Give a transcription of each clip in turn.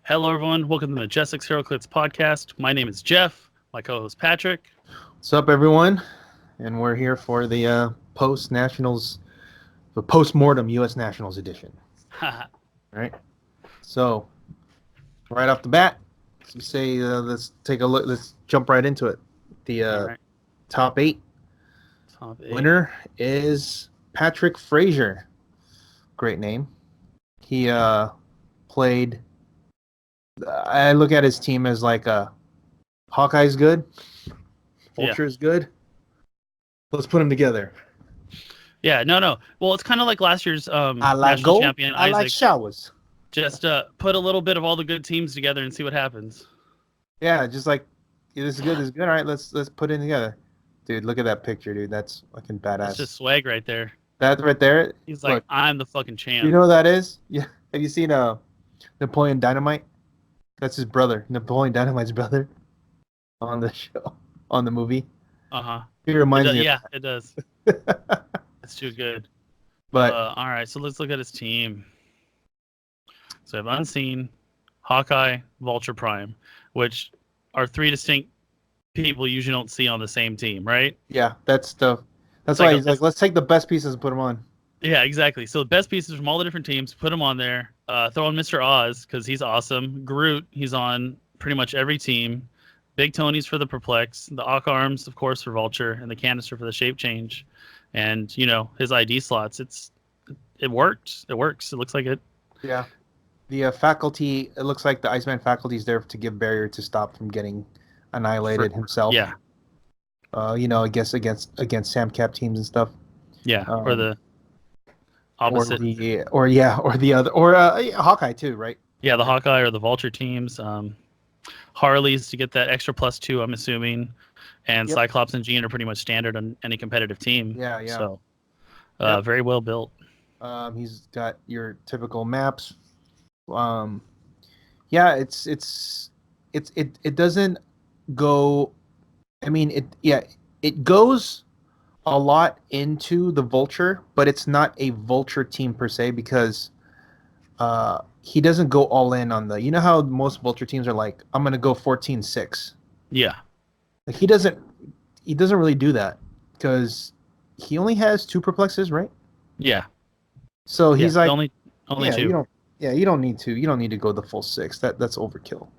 Hello, everyone. Welcome to the Majestix Heroclix Podcast. My name is Jeff. My co-host Patrick. What's up, everyone? And we're here for the post-Nationals, the post-mortem U.S. Nationals edition. Right? So, right off the bat, you say let's take a look. Let's jump right into it. The top eight. Winner is Patrick Frazier. Great name. He played. I look at his team as like Hawkeye's good, Vulture's good. Let's put them together. Yeah, no. Well, it's kind of like last year's I like national gold. champion I Isaac. like showers. Just put a little bit of all the good teams together and see what happens. Yeah, just like this is good. This is good. All right, let's put it together, dude. Look at that picture, dude. That's fucking badass. That's just swag right there. That right there. He's like, look, I'm the fucking champ. You know who that is? Yeah. Have you seen Napoleon Dynamite? That's his brother, Napoleon Dynamite's brother, on the show, on the movie. He reminds me. Yeah, it does. It's too good. But all right, so let's look at his team. So we have Unseen, Hawkeye, Vulture, Prime, which are three distinct people you usually don't see on the same team, right? yeah, that's why he's like, let's take the best pieces and put them on. Yeah, exactly. So the best pieces from all the different teams, put him on there. Throw in Mr. Oz because he's awesome. Groot, he's on pretty much every team. Big Tony's for the Perplex. The Ock Arms, of course, for Vulture, and the Canister for the Shape Change. And his ID slots. It worked. It works. It looks like it. Yeah, the faculty. It looks like the Iceman faculty is there to give barrier to stop from getting annihilated himself. Yeah. I guess against Sam Cap teams and stuff. Yeah, or the opposite. Or the other, or Hawkeye too, right? Yeah, the Hawkeye or the Vulture teams. Harley's to get that extra +2, I'm assuming. And Yep. Cyclops and Jean are pretty much standard on any competitive team. Yeah. So, Yep. very well built. He's got your typical maps. Yeah, it doesn't go. I mean, it goes a lot into the Vulture, but it's not a Vulture team per se because he doesn't go all in on the. You know how most Vulture teams are like, I'm gonna go 14-6. Yeah. Like he doesn't really do that because he only has 2 perplexes, right? Yeah. So he's like only 2. You don't need to go the full 6. That's overkill.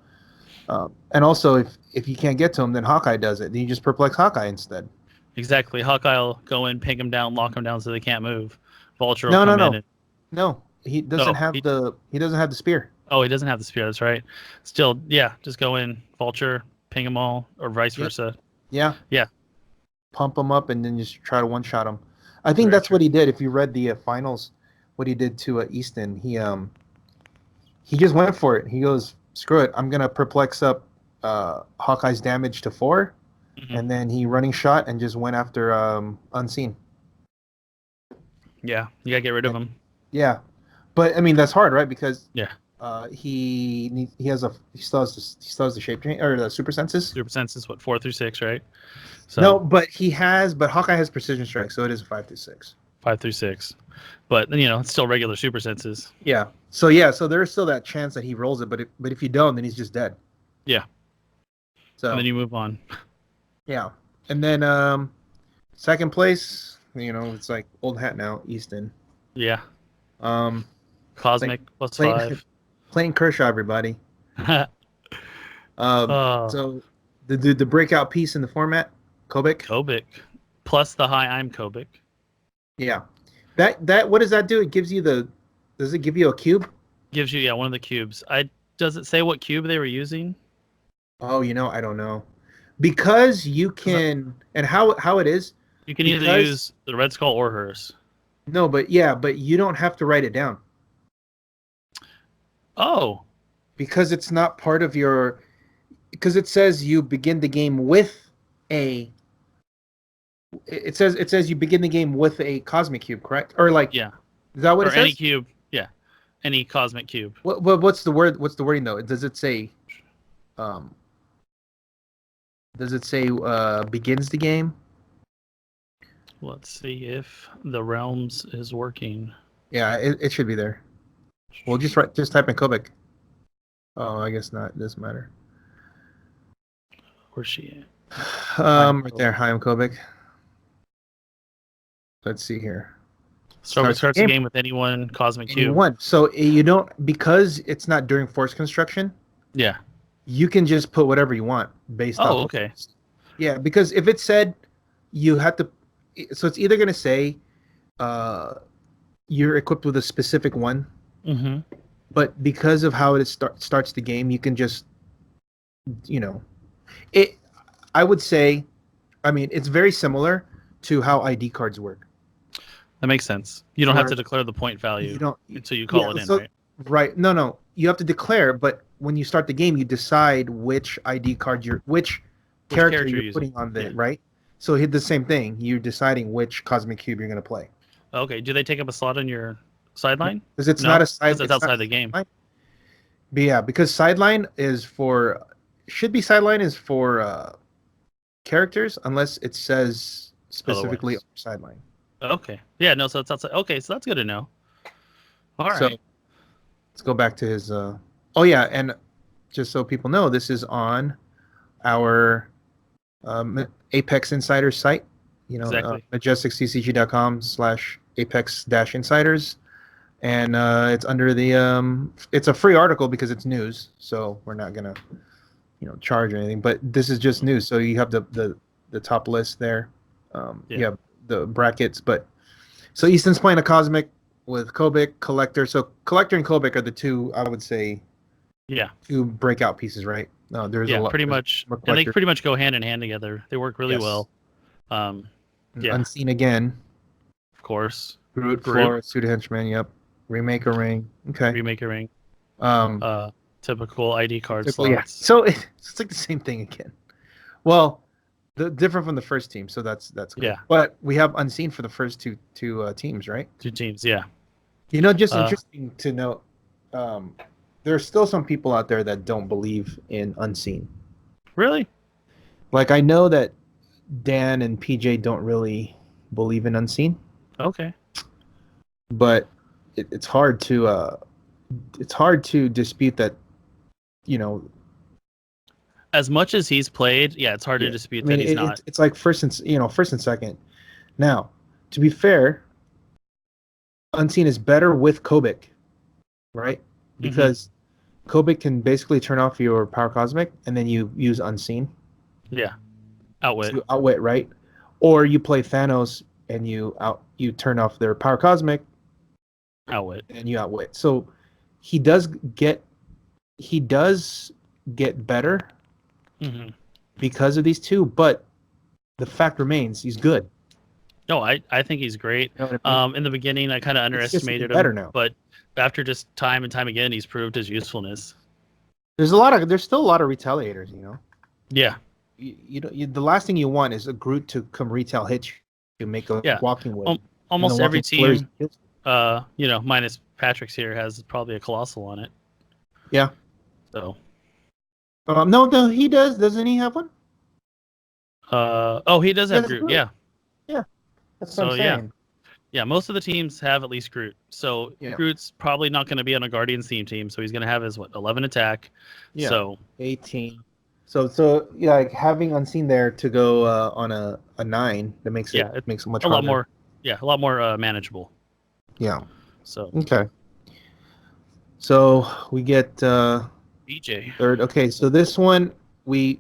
And also, if you can't get to him, then Hawkeye does it. Then you just perplex Hawkeye instead. Exactly. Hawkeye will go in, ping him down, lock him down so they can't move. Vulture will come in. No, he doesn't have the spear. Oh, he doesn't have the spear. That's right. Still, yeah, just go in, Vulture, ping them all, or vice versa. Yeah. Yeah. Pump him up and then just try to one-shot him. I think that's what he did. If you read the finals, what he did to Easton, he just went for it. He goes, screw it, I'm gonna perplex up Hawkeye's damage to 4, and then he running shot and just went after Unseen. Yeah, you gotta get rid of him. Yeah, but I mean that's hard, right? Because he still has the shape change or the super senses. Super senses, what, 4 through 6, right? So, no, but Hawkeye has precision strike, so it is 5 through 6. 5 through 6, but it's still regular super senses. Yeah. So there's still that chance that he rolls it, but if you don't, then he's just dead. Yeah. So and then you move on. Yeah, and then second place, it's like old hat now, Easton. Yeah. Cosmic +5. Clayton Kershaw, everybody. So the breakout piece in the format, Kobik plus the high I'm Kobik. Yeah, that what does that do? It gives you does it give you a cube? Gives you one of the cubes. Does it say what cube they were using? Oh, I don't know, because you can and how it is. You can either use the Red Skull or hers. No, but you don't have to write it down. Oh, because it's not part of your. Because it says you begin the game with a. It says you begin the game with a cosmic cube, correct? Or like, Yeah. Is that what Or it says? any cube. Yeah. Any cosmic cube. What's the word? What's the wording though? Does it say? Um. Does it say begins the game? Let's see if the realms is working. Yeah, it should be there. Well, just type in Kobik. Oh, I guess not. It doesn't matter. Where's she at? Right there. Hi, I'm Kobik. Let's see here. Starts the game with anyone cosmic cube. Anyone. So you don't, because it's not during force construction. Yeah. You can just put whatever you want based off. Oh, okay. Yeah, because if it said you have to, so it's either going to say you're equipped with a specific one, but because of how it starts the game, you can just, it. I would say, I mean, it's very similar to how ID cards work. That makes sense. You don't have to declare the point value until you call it in, right? Right. No. You have to declare, but when you start the game, you decide which ID card which character you're putting on there, right? So hit the same thing. You're deciding which cosmic cube you're going to play. Okay. Do they take up a slot on your sideline? Because it's not a sideline. Because it's outside the game. But yeah, because sideline is for characters unless it says specifically on sideline. Okay. Yeah. No. So it's outside. Okay. So that's good to know. All right. So let's go back to his. Oh yeah, and just so people know, this is on our Apex Insider site. Exactly. MajestixCCG.com/Apex-Insiders, and it's under the. It's a free article because it's news, so we're not gonna, charge or anything. But this is just news, so you have the top list there. You have the brackets, but so Easton's playing a Cosmic with Kobik, Collector. So Collector and Kobik are the two, I would say, two breakout pieces, right? No, there's a lot. Pretty much, and they pretty much go hand in hand together. They work really well. Unseen again, of course. Groot. Floor, Suit Henchman. Yep. Remake a ring. Okay. Remake a ring. Typical ID card slots. Yeah. So it's like the same thing again. Well, different from the first team, so that's good. Yeah. But we have Unseen for the first two teams, right? Two teams, yeah. Just interesting to note. There are still some people out there that don't believe in Unseen. Really? Like, I know that Dan and PJ don't really believe in Unseen. Okay. But it's hard to dispute that. As much as he's played, it's hard to dispute that he's not. It's like first and second. Now, to be fair, Unseen is better with Kobik, right? Because Kobik can basically turn off your Power Cosmic, and then you use Unseen. Yeah. Outwit. So outwit, right? Or you play Thanos and you turn off their Power Cosmic. Outwit. And you outwit. So he does get better because of these two, but the fact remains he's good. No, I think he's great. In the beginning, I kind of underestimated him, now. But after just time and time again, he's proved his usefulness. There's still a lot of retaliators, Yeah. The last thing you want is a Groot to come retail hit you to make a walking wave. Almost every team, minus Patrick's here, has probably a Colossal on it. Yeah. So. No, he does. Doesn't he have one? He does have Groot. Yeah. Yeah. That's what I'm saying. Yeah, most of the teams have at least Groot. So Groot's probably not going to be on a Guardians team, so he's going to have his 11 attack. Yeah. So 18. So like having Unseen there to go on a 9, that makes it makes it much harder. Lot more. Yeah, a lot more manageable. Yeah. So okay. So we get PJ third. Okay, so this one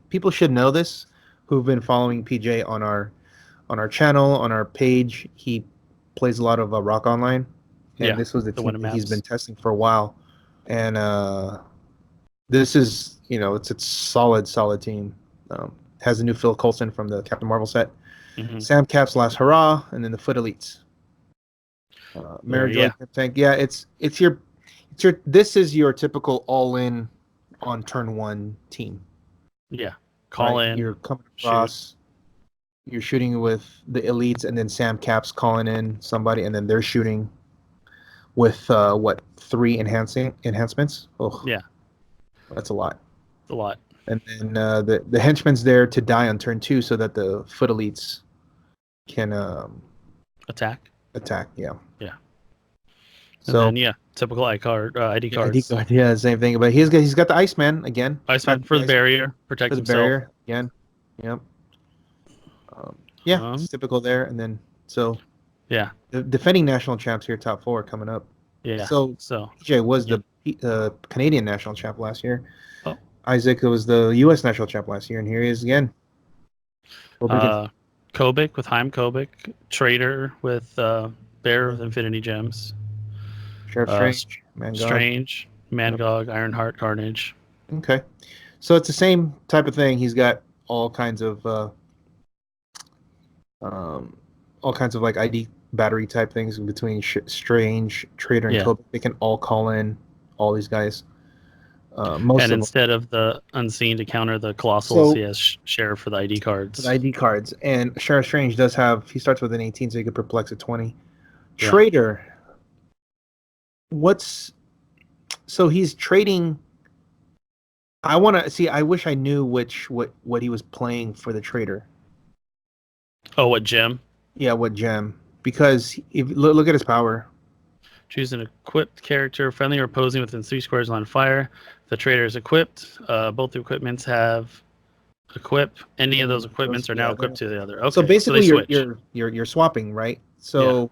people should know this who've been following PJ on our channel, on our page. He plays a lot of Rock Online, and this was the team that he's been testing for a while. And this is it's a solid team. Has a new Phil Coulson from the Captain Marvel set. Sam Cap's Last Hurrah, and then the Foot Elites. Mary Joy Tank. Yeah, it's your this is your typical all-in on turn 1 team. Yeah. Call in. You're coming across. You're shooting with the elites, and then Sam Cap's calling in somebody, and then they're shooting with 3 enhancements? Oh, yeah. That's a lot. It's a lot. And then the henchman's there to die on turn 2 so that the foot elites can attack. Yeah. Yeah. So and then, typical ID cards. ID card, yeah, same thing. But he's got the Iceman again. Iceman for the barrier, protect himself. Barrier again. Yep. It's typical there. And then the defending national champs here, top 4 coming up. Yeah. So PJ was the Canadian national champ last year. Oh. Isaac was the U.S. national champ last year, and here he is again. Kobik with Heim Kobik, Trader with Bear with Infinity Gems. Sheriff Strange, Mangog, Ironheart, Carnage. Okay, so it's the same type of thing. He's got all kinds of like ID battery type things between Strange, Trader, and Kobik. They can all call in all these guys. Instead of the Unseen to counter the Colossals, he has Sheriff for the ID cards. And Sheriff Strange he starts with an 18, so he could perplex at 20. Yeah. Trader. So he's trading. I wish I knew what he was playing for the Trader. Oh, what gem? Yeah, what gem? Because if look at his power. Choose an equipped character, friendly or opposing within 3 squares on fire. If the Trader is equipped, both the equipments have equip. Any of those equipments are now equipped to the other. Okay. So basically, you're swapping, right? So,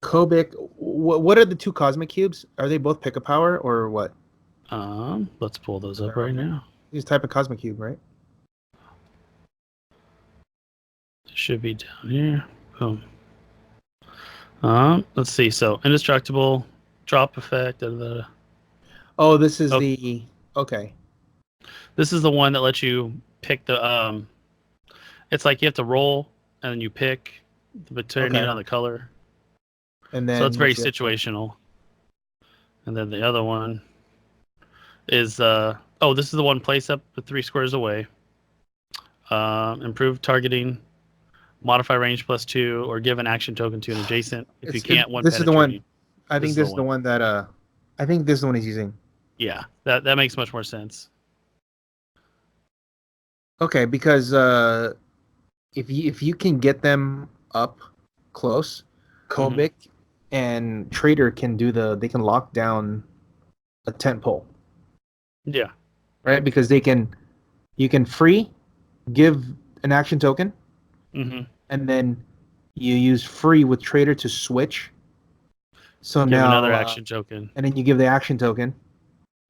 Kobik, what are the 2 cosmic cubes? Are they both pick a power or what? Let's pull those up right now. These type of cosmic cube, right? It should be down here. Boom. Let's see. So indestructible, drop effect. Oh, this is okay. This is the one that lets you pick the. It's like you have to roll and then you pick depending on the color. And then so it's very situational. And then the other one is this is the one place up with 3 squares away. Improve targeting. Modify range +2, or give an action token to an adjacent. If you can't, this is the one. I think this is the one that. I think this is the one he's using. Yeah, that makes much more sense. Okay, because if you can get them up close, Kobik and Trader can they can lock down a tent pole. Yeah. Right, because you can give an action token. Mm-hmm. And then you use free with Trader to switch. So give now another action token. And then you give the action token,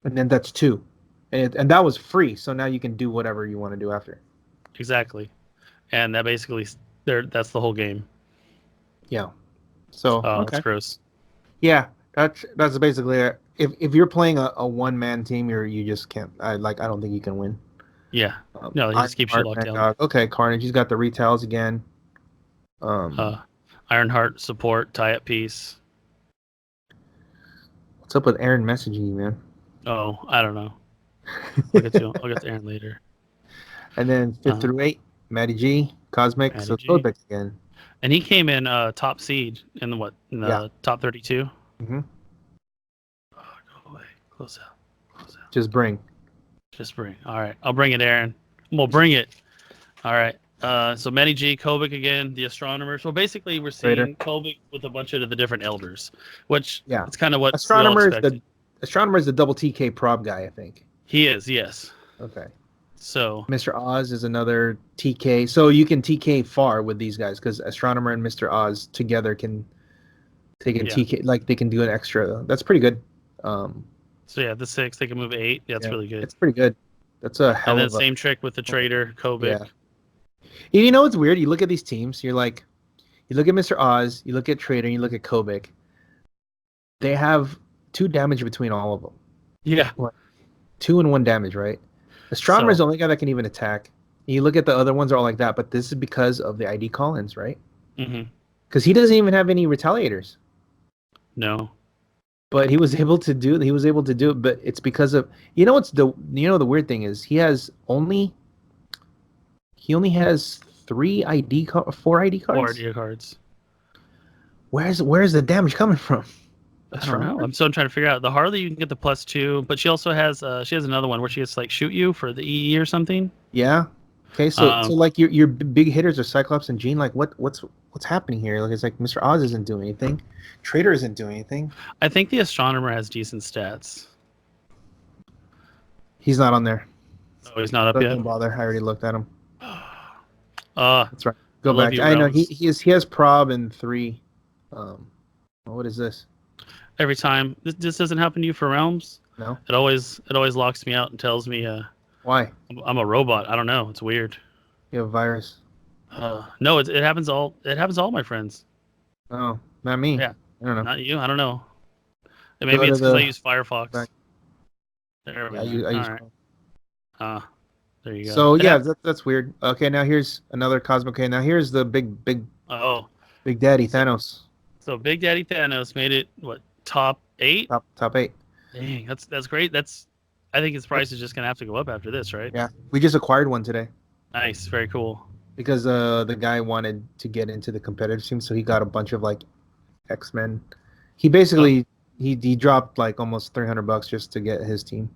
and then that's 2. And that was free. So now you can do whatever you want to do after. Exactly, and that basically that's the whole game. Yeah. So that's gross. Yeah, that's basically it. If you're playing a 1-man team, you just can't. I don't think you can win. Yeah. No, he just keeps you locked down. Okay, Carnage. He's got the retails again. Ironheart support, tie-up piece. What's up with Aaron messaging you, man? Oh, I don't know. I'll get to Aaron later. And then 5th through 8, Matty G, Cosmic, Kobik again. And he came in top seed in the top 32. Mm-hmm. Oh, go away. Close out. Just bring. All right. I'll bring it, Aaron. We'll bring it. All right. So Matty G, Kobik again, the Astronomer. So basically, we're seeing Kobik with a bunch of the different elders, which it's kind of what Astronomer is the double TK prob guy, I think. He is, yes. Okay. So Mr. Oz is another TK. So you can TK far with these guys because Astronomer and Mr. Oz together can TK, like they can do an extra. That's pretty good. So the 6, they can move 8. Yeah, that's really good. It's pretty good. That's a hell of a... And then same trick with the Trader, Kobik. Yeah. You know what's weird? You look at these teams, you're like, you look at Mr. Oz, you look at Trader, and you look at Kobik. They have 2 damage between all of them. Yeah. 2 and 1 damage, right? Astronomer is the only guy that can even attack. You look at the other ones are all like that, but this is because of the ID call-ins, right? Mm-hmm. Because he doesn't even have any retaliators. No. But he was able to do it, but it's because of the weird thing is he only has 4 ID cards. 4 ID cards. Where's the damage coming from? I don't know. I'm still trying to figure out. The Harley, you can get the +2, but she also has another one where she has to like shoot you for the EE or something. Yeah. Okay, so like your big hitters are Cyclops and Jean. Like what's happening here? Like it's like Mr. Oz isn't doing anything, Trader isn't doing anything. I think the Astronomer has decent stats. He's not on there. Oh, he's not up yet. Don't bother. I already looked at him. That's right. Go back. I know he has prob and 3. What is this? Every time this doesn't happen to you for realms. No. It always locks me out and tells me why I'm a robot. I don't know. It's weird. You have a virus. No, it happens all my friends. Oh, not me. Yeah. I don't know. Not you. I don't know. Maybe it's because I use Firefox. Back. There we go. I use right. There you go. So yeah, that's weird. Okay, now here's another Cosmic. Okay, now here's the big Daddy Thanos. So Big Daddy Thanos made it top 8? Top 8. Dang, that's great. I think his price is just gonna have to go up after this, right? Yeah, we just acquired one today. Nice, very cool. Because the guy wanted to get into the competitive team, so he got a bunch of like X-Men. He basically he dropped like almost $300 just to get his team.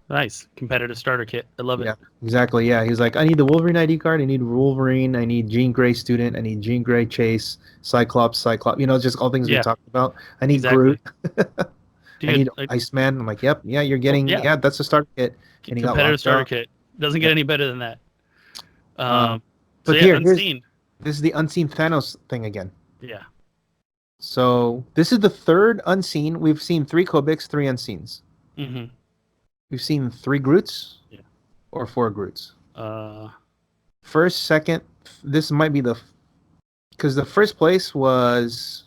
Nice competitive starter kit. I love it. Yeah, exactly. Yeah, he's like, I need the Wolverine ID card. I need Wolverine. I need Jean Grey student. I need Jean Grey Chase. Cyclops. Just all things we talked about. I need Groot. Dude, I need Iceman. I'm like, yep, yeah, you're getting, that's a starter kit. And competitive starter kit doesn't get any better than that. But Unseen. This is the Unseen Thanos thing again. Yeah. So this is the 3rd Unseen. We've seen 3 Kobiks, 3 Unseens. Mm-hmm. We've seen 3 Groots. Yeah. Or 4 Groots. First, second. This might be because the first place was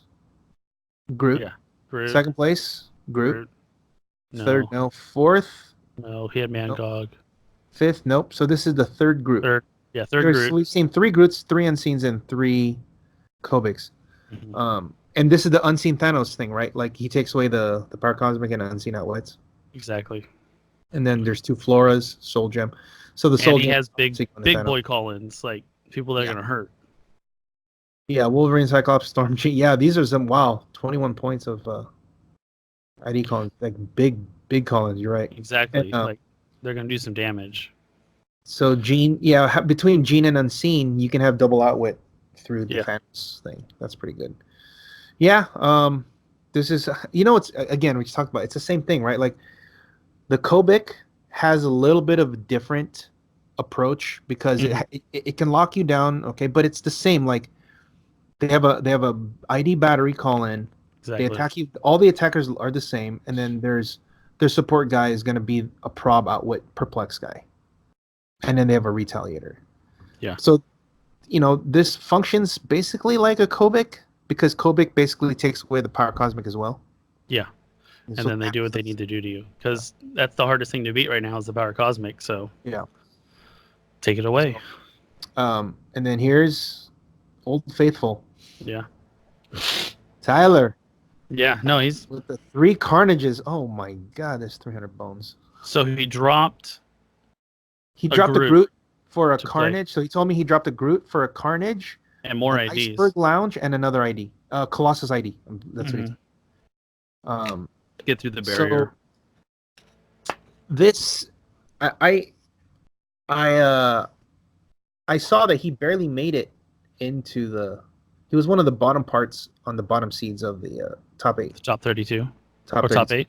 Groot. Yeah. Groot. Second place, Groot. No. Third, no. Fourth. No, he had Mangog. Nope. Fifth, nope. So this is the 3rd Groot. Third Groot. So we've seen 3 Groots, 3 Unseens, and 3 Kobiks. Mm-hmm. And this is the Unseen Thanos thing, right? Like he takes away the Power Cosmic and Unseen Outwits. Exactly. And then there's 2 Floras, Soul Gem. So the Soul Gem. He has big boy call-ins, like people that are gonna hurt. Yeah, Wolverine, Cyclops, Storm. Yeah, these are some 21 points of ID call-ins, like big call-ins. You're right. Exactly. Like they're gonna do some damage. So between Jean and Unseen, you can have double outwit through the Thanos thing. That's pretty good. Yeah. This is it's again we just talked about. It's the same thing, right? Like the Kobik has a little bit of a different approach because it can lock you down. Okay, but it's the same. Like they have a ID battery call in. Exactly. They attack you. All the attackers are the same, and then their support guy is going to be a prob outwit perplex guy, and then they have a retaliator. Yeah. So, this functions basically like a Kobik because Kobik basically takes away the Power Cosmic as well. Yeah. And then they do what they need to do to you because that's the hardest thing to beat right now is the Power Cosmic. So yeah, take it away. And then here's Old Faithful. Yeah. Tyler. Yeah. No, he's with the 3 Carnages. Oh my God, there's 300 bones. So he dropped. He dropped a Groot for a Carnage. So he told me he dropped a Groot for a Carnage and more IDs. Iceberg Lounge and another ID. Colossus ID. That's what he told. Get through the barrier. So this, I saw that he barely made it into the. He was one of the bottom parts on the bottom seeds of the top 8. Top 32. Top 8.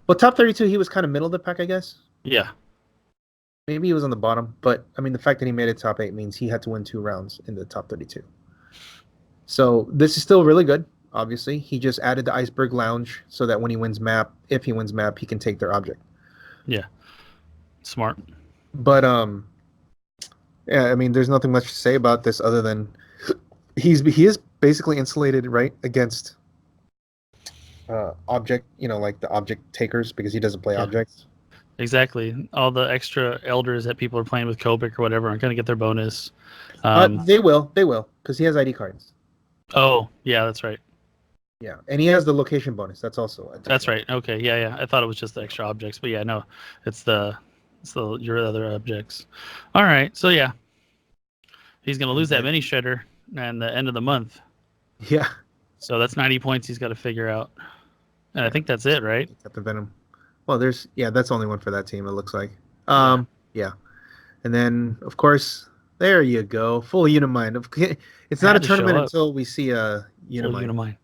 Well, top 32, he was kind of middle of the pack, I guess. Yeah. Maybe he was on the bottom, but I mean, the fact that he made it top 8 means he had to win 2 rounds in the top 32. So this is still really good. Obviously, he just added the Iceberg Lounge so that when he wins map, if he wins map, he can take their object. Yeah, smart. But yeah, I mean, there's nothing much to say about this other than he is basically insulated, right, against object, like the object takers because he doesn't play objects. Exactly. All the extra elders that people are playing with Kobik or whatever aren't going to get their bonus. They will, because he has ID cards. Oh, yeah, that's right. Yeah, and he has the location bonus. That's also additional. That's right. Okay, yeah. I thought it was just the extra objects, but yeah, no, it's your other objects. All right, so yeah, he's gonna lose that mini shredder at the end of the month. Yeah. So that's 90 points he's got to figure out, and I think that's it, right? Captain Venom. Well, that's only one for that team. It looks like. Yeah. And then of course there you go, full Unimind. It's not a tournament until we see a Unimind.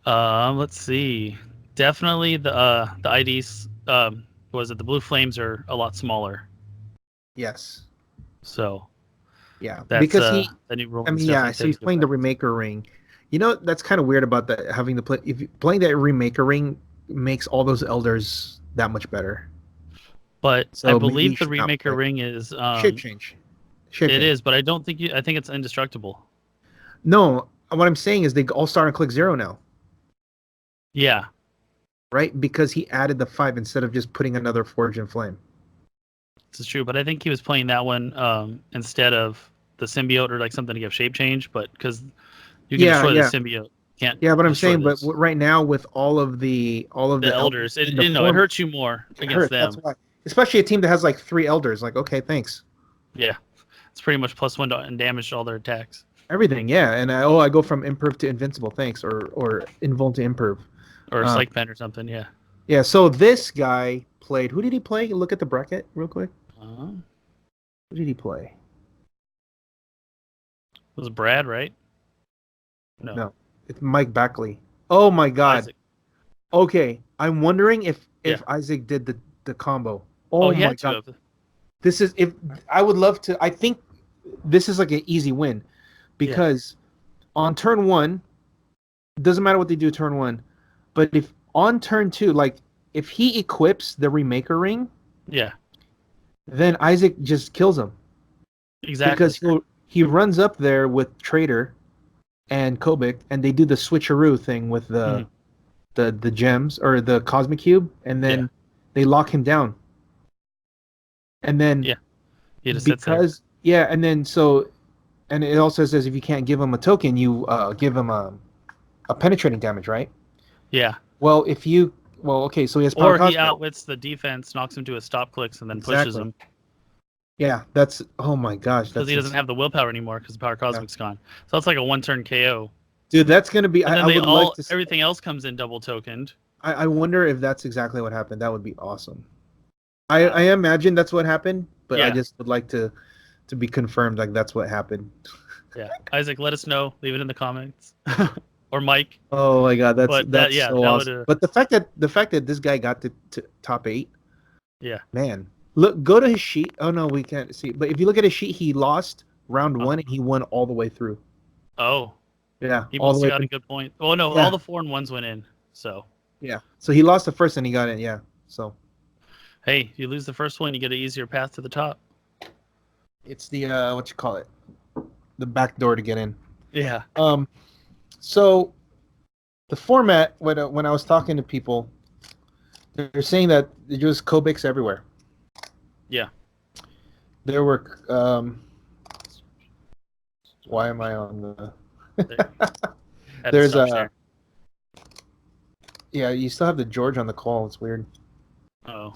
Let's see. Definitely the IDs. Was it the blue flames are a lot smaller? Yes. So. Yeah, that's, because the new rule. I mean, yeah. So he's playing the Remaker ring. You know, that's kind of weird about that. Having to play playing that Remaker ring makes all those elders that much better. But so I believe the Remaker ring is shape change. It is, but I don't think I think it's indestructible. No, what I'm saying is they all start on click 0 now. Yeah. Right, because he added the 5 instead of just putting another Forge and Flame. This is true, but I think he was playing that one instead of the symbiote or like something to give shape change, but because you can destroy the symbiote. Can't. Yeah, but I'm saying, but right now with all of the elders, it hurts you more against them. That's why. Especially a team that has like 3 elders. Like, okay, thanks. Yeah, it's pretty much +1 and damage to all their attacks. Everything, yeah, and I go from imperv to invincible, thanks, or invuln to imperv, or psych pen or something. Yeah. Yeah. So this guy played. Who did he play? Look at the bracket real quick. Who did he play? It was Brad, right? No, it's Mike Backley. Oh my God. Isaac. Okay, I'm wondering if Isaac did the combo. Oh my God. This is I would love to. I think this is like an easy win because on turn 1, doesn't matter what they do turn 1, but if on turn 2, like if he equips the Remaker ring, then Isaac just kills him. Exactly. Because he runs up there with Trader and Kobik, and they do the switcheroo thing with the gems or the Cosmic Cube, and then they lock him down. And then he just sits there. And then and it also says if you can't give him a token, you give him a penetrating damage, right? Yeah. Well, okay, so he has power. Or he outwits the defense, knocks him to a stop clicks, and then pushes him. Yeah, that's oh my gosh. Because he doesn't have the willpower anymore because the power cosmic's gone. So it's like a 1-turn KO. Dude, that's gonna be. And then I would like to see, everything else comes in double tokened. I wonder if that's exactly what happened. That would be awesome. I imagine that's what happened, but I just would like to be confirmed like that's what happened. Yeah, Isaac, let us know. Leave it in the comments. Or Mike. Oh my God, that's so awesome. But the fact that this guy got to top 8. Yeah. Man, look, go to his sheet. Oh no, we can't see. But if you look at his sheet, he lost round 1 and he won all the way through. Oh. Yeah. He must have got a good point. Oh no, all the 4 and 1s went in. So. Yeah. So he lost the first and he got in. Yeah. So. Hey, you lose the first one, you get an easier path to the top. It's the what you call it, the back door to get in. Yeah. So the format when I was talking to people, they're saying that there was Kobiks everywhere. Yeah. There were. Why am I on the? There's a. Yeah, you still have the George on the call. It's weird. Oh.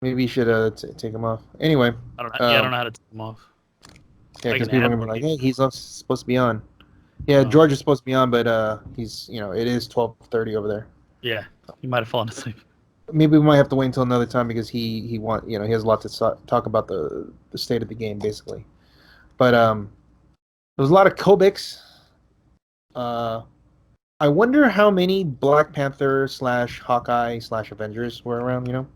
Maybe you should take him off. Anyway. I don't know how to take him off. Yeah, because people are gonna be like, "Hey, he's supposed to be on." Yeah, George is supposed to be on, but he's it is 12:30 over there. Yeah, he might have fallen asleep. Maybe we might have to wait until another time because he has a lot to talk about the state of the game basically. But there was a lot of Kobiks. I wonder how many Black Panther / Hawkeye / Avengers were around.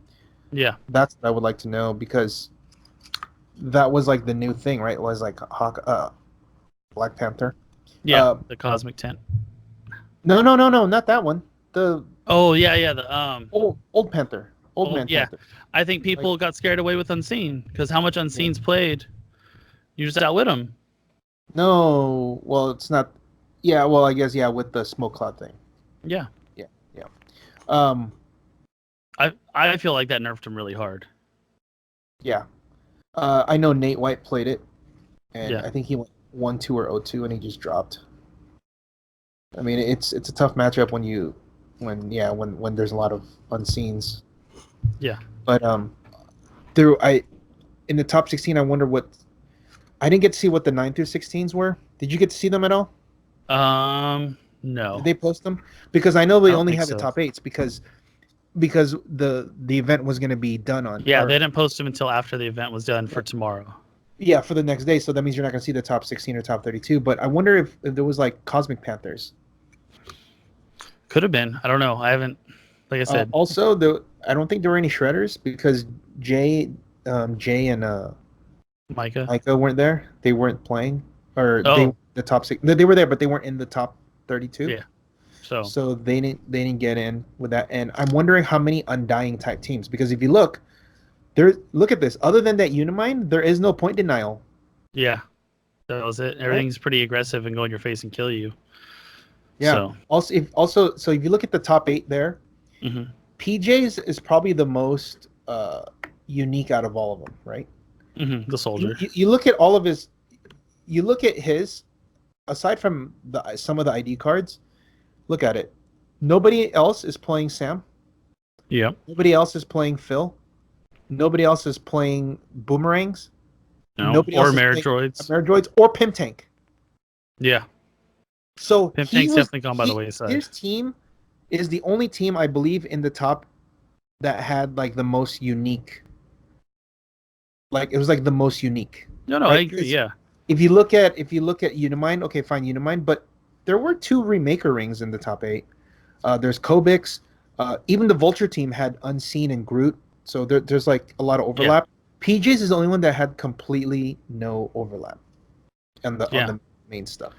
Yeah, that's what I would like to know because that was like the new thing, right? It was like Black Panther. Yeah, the Cosmic Tent. No, not that one. The the old Panther. Old Man Panther. I think people got scared away with Unseen because how much Unseen's played, you just outwit them. No, well, it's not. Yeah, well, I guess with the smoke cloud thing. Yeah. Yeah. I feel like that nerfed him really hard. Yeah. I know Nate White played it, and I think he went 1-2 or 0-2, and he just dropped. I mean, it's a tough matchup when there's a lot of unseens. Yeah. But in the top 16, I wonder what I didn't get to see what the 9 through 16s were. Did you get to see them at all? No. Did they post them? Because I know I they don't only think had the so. top 8s because the event was going to be done on. Yeah, they didn't post them until after the event was done for tomorrow. Yeah, for the next day. So that means you're not going to see the top 16 or top 32. But I wonder if there was like Cosmic Panthers. Could have been. I don't know. I haven't. Like I said. Also, I don't think there were any shredders because Jay and Micah weren't there. They weren't playing, or the top 6. They were there, but they weren't in the top 32. Yeah. So they didn't get in with that. And I'm wondering how many Undying type teams, because if you look at this. Other than that Unimind, there is no point denial. Yeah, that was it. Everything's pretty aggressive and go in your face and kill you. Yeah. So. So if you look at the top 8 there, PJ's is probably the most unique out of all of them, right? The soldier. You look at all of his. You look at his. Aside from some of the ID cards, look at it. Nobody else is playing Sam. Yep. Nobody else is playing Phil. Nobody else is playing Boomerangs. No. Nobody Or else Maridroids. Maridroids or Pimp Tank. Yeah. So Pimp Tank's definitely gone by the wayside. His team is the only team I believe in the top that had like the most unique. Like it was like the most unique. No, right? I agree. Yeah. If you look at Unimind, okay, fine, Unimind, but there were 2 Remaker rings in the top 8. There's Kobix. Even the Vulture team had Unseen and Groot. So there's like a lot of overlap. Yeah. PJ's is the only one that had completely no overlap on the main stuff.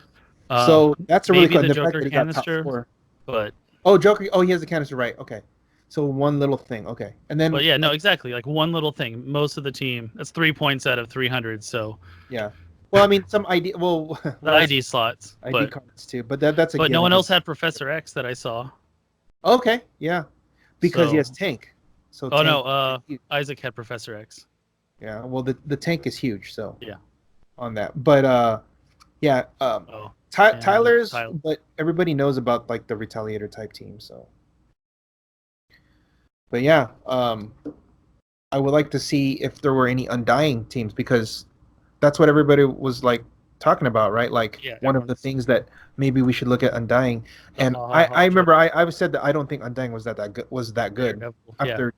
So that's a really cool. The the Joker fact that he got canister, top 4. But Joker. Oh, he has the canister, right? Okay. So one little thing. Okay, and then. But yeah, no, exactly. Like one little thing. Most of the team. That's 3 points out of 300. So. Yeah. Well, I mean, some ID. Well, the ID slots. ID cards too, but that's a. But no one else had Professor X that I saw. Okay. Yeah. Because he has tank. So. Isaac had Professor X. Yeah. Well, the tank is huge. So. Yeah. On that, but yeah. Tyler's, but everybody knows about like the Retaliator type team. So. But yeah, I would like to see if there were any Undying teams, because that's what everybody was like talking about, right? Like one of the things that maybe we should look at Undying. And I remember I said that I don't think Undying was that good. After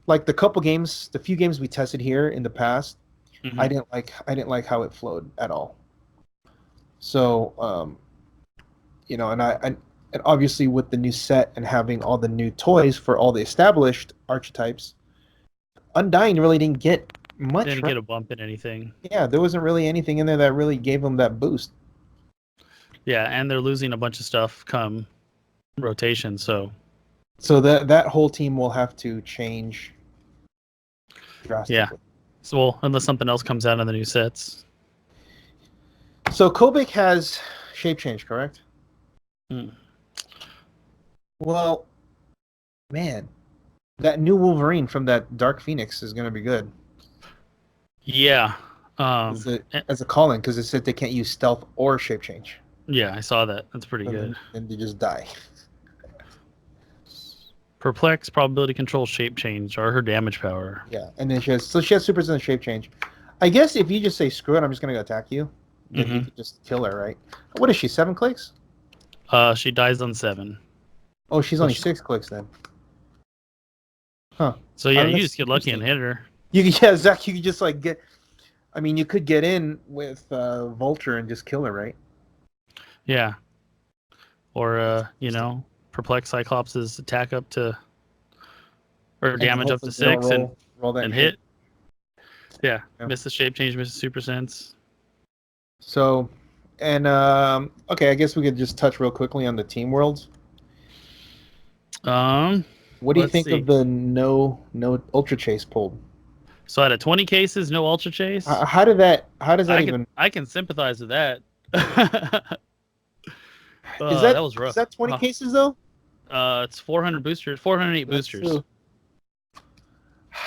like the few games we tested here in the past, I didn't like how it flowed at all. So and obviously with the new set and having all the new toys for all the established archetypes, Undying really didn't get much. Didn't get a bump in anything. Yeah, there wasn't really anything in there that really gave them that boost. Yeah, and they're losing a bunch of stuff come rotation, so that whole team will have to change drastically. Yeah. So unless something else comes out in the new sets. So Kobik has shape change, correct? Well, man, that new Wolverine from that Dark Phoenix is going to be good. Yeah. As a call-in, because it said they can't use stealth or shape change. Yeah, I saw that. That's pretty good. And they just die. Perplex, probability control, shape change, or her damage power. Yeah, and then she has supers and shape change. I guess if you just say screw it, I'm just going to go attack you, then you can just kill her, right? What is she, 7 clicks? She dies on 7. Oh, she's only 6 clicks then. Huh. So yeah, you just get lucky and hit her. Zach, you could just like get. I mean, you could get in with Vulture and just kill her, right? Yeah. Or Perplex Cyclops' attack up to, or damage up to 6 and hit. Yeah. Miss the shape change, miss the super sense. So, and okay, I guess we could just touch real quickly on the team worlds. What do you think of the no Ultra Chase pulled? So out of 20 cases, no Ultra Chase? How does that even... I can sympathize with that. That was rough. Is that 20 cases, though? It's 400 boosters, 408 boosters.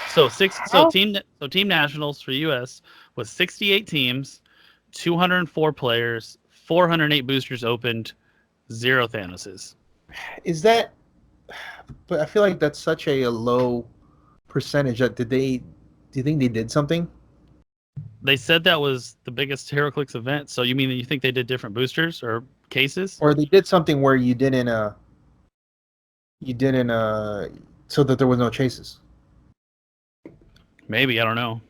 So team nationals for US was 68 teams, 204 players, 408 boosters opened, 0 Thanoses. Is that? But I feel like that's such a low percentage. Do you think they did something? They said that was the biggest Heroclix event. So you mean you think they did different boosters or cases? Or they did something where you didn't so that there was no chases. Maybe, I don't know.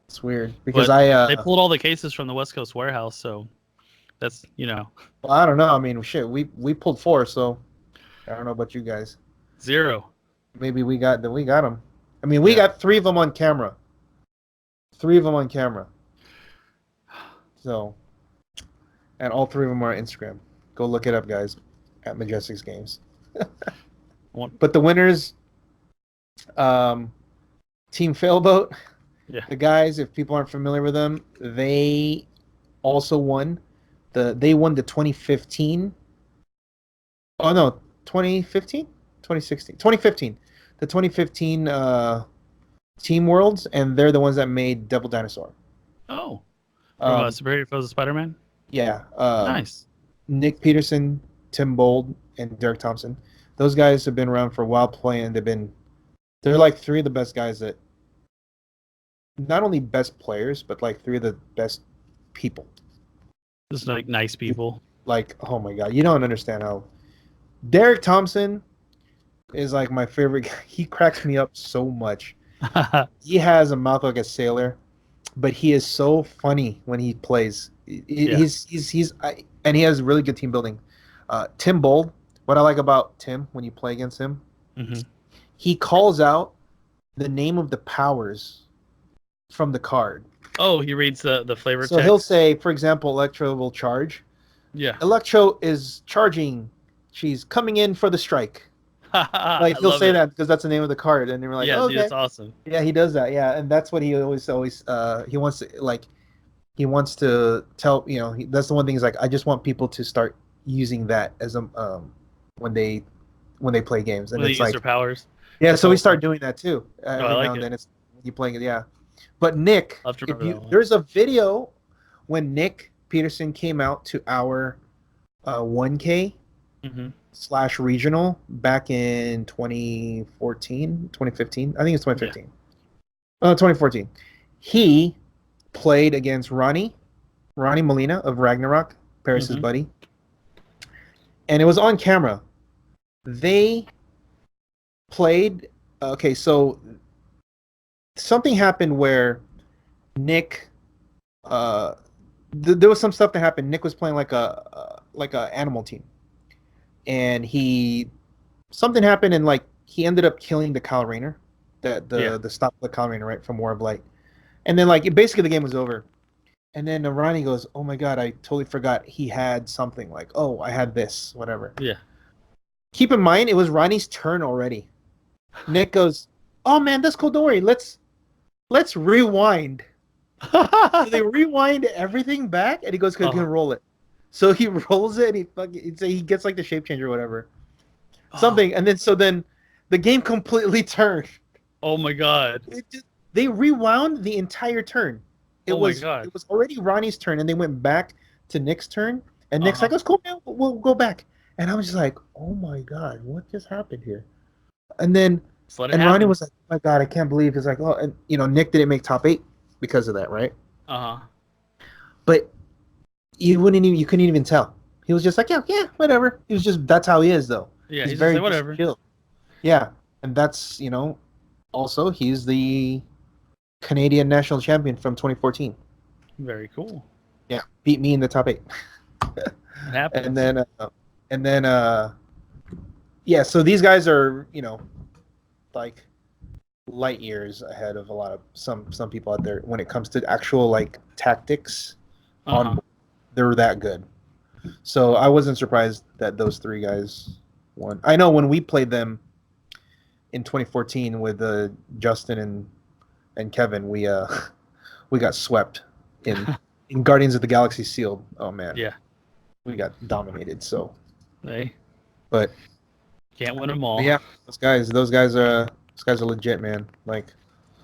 It's weird because they pulled all the cases from the West Coast warehouse, so that's Well, I don't know. I mean, shit, we pulled 4, so I don't know about you guys. 0. Maybe we got them. I mean, we got 3 of them on camera. 3 of them on camera. So, and all 3 of them are on Instagram. Go look it up, guys, at Majestix Games. But the winners, Team Failboat. Yeah. The guys, if people aren't familiar with them, they also won. They won the 2015. Oh no, 2015, 2016, 2015. The 2015 Team Worlds, and they're the ones that made Devil Dinosaur. Oh, from Superior Foes of Spider-Man. Yeah. Nice. Nick Peterson, Tim Bold, and Derek Thompson. Those guys have been around for a while playing. They're like 3 of the best guys that. Not only best players, but like 3 of the best people. Just like nice people. Like, oh my god, you don't understand how. Derek Thompson is like my favorite guy. He cracks me up so much. He has a mouth like a sailor, but he is so funny when he plays. And he has really good team building. Tim Bold, what I like about Tim when you play against him, he calls out the name of the powers from the card. Oh, he reads the flavor text. So he'll say, for example, Electro will charge. Yeah. Electro is charging. She's coming in for the strike. Like he'll say that because that's the name of the card, and they're like, yeah, oh, dude, okay. that's awesome. Yeah, he does that. Yeah, and that's what he always he wants to tell, that's the one thing. He's like, I just want people to start using that as when they play games, and when it's they use like their powers. Yeah, so we start doing that too. Every I like now and it. then it's you playing it, yeah. But Nick, I'll have to remember that one. there's a video when Nick Peterson came out to our 1K / regional back in 2014, 2015. I think it's 2015. Yeah. 2014. He played against Ronnie Molina of Ragnarok, Paris's buddy. And it was on camera. They played. Okay, so something happened where Nick. There was some stuff that happened. Nick was playing like a animal team, and something happened, and like he ended up killing the Kyle Rayner, the stop the Kyle Rayner right from War of Light, and then like basically the game was over. And then Ronnie goes, "Oh my god, I totally forgot he had something like, oh, I had this, whatever." Yeah. Keep in mind, it was Ronnie's turn already. Nick goes, "Oh man, that's cool. Don't worry. Let's rewind." So they rewind everything back, and he goes, "Can roll it?" So he rolls it, and he gets like the shape changer or whatever, something, and then the game completely turned. Oh my god! They rewound the entire turn. It was already Ronnie's turn, and they went back to Nick's turn, and Nick's like, "Let's go, man. We'll go back." And I was just like, "Oh my god, what just happened here?" And then Ronnie was like, "Oh my god, I can't believe." It's like, "Oh," and Nick didn't make top 8 because of that, right? But you couldn't even tell. He was just like, yeah, whatever. He was just, that's how he is, though. Yeah, he's very whatever. Chill. Yeah, and that's also he's the Canadian national champion from 2014. Very cool. Yeah, beat me in the top 8. It happens. And then yeah, so these guys are like light years ahead of a lot of some people out there when it comes to actual like tactics. They're that good. So I wasn't surprised that those 3 guys won. I know when we played them in 2014 with Justin and Kevin, we got swept in Guardians of the Galaxy Sealed. Oh man. Yeah. We got dominated. So. Hey. But. Can't win them all. Yeah. Those guys are legit, man. Like.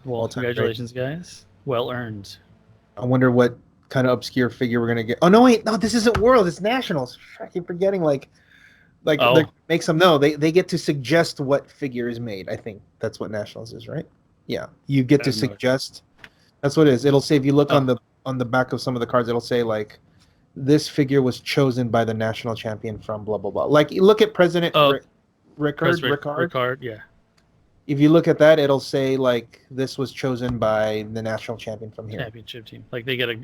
Well, congratulations, guys. Well earned. I wonder what kind of obscure figure we're gonna get. Oh no, wait, no, this isn't World. It's Nationals. I keep forgetting. Like, Like makes them know they get to suggest what figure is made. I think that's what Nationals is, right? Yeah, you get to suggest. That's what it is. It'll say if you look on the back of some of the cards, it'll say like this figure was chosen by the national champion from blah blah blah. Like you look at President Ricard. Yeah. If you look at that, it'll say like this was chosen by the national champion from here. Championship team. Like they get a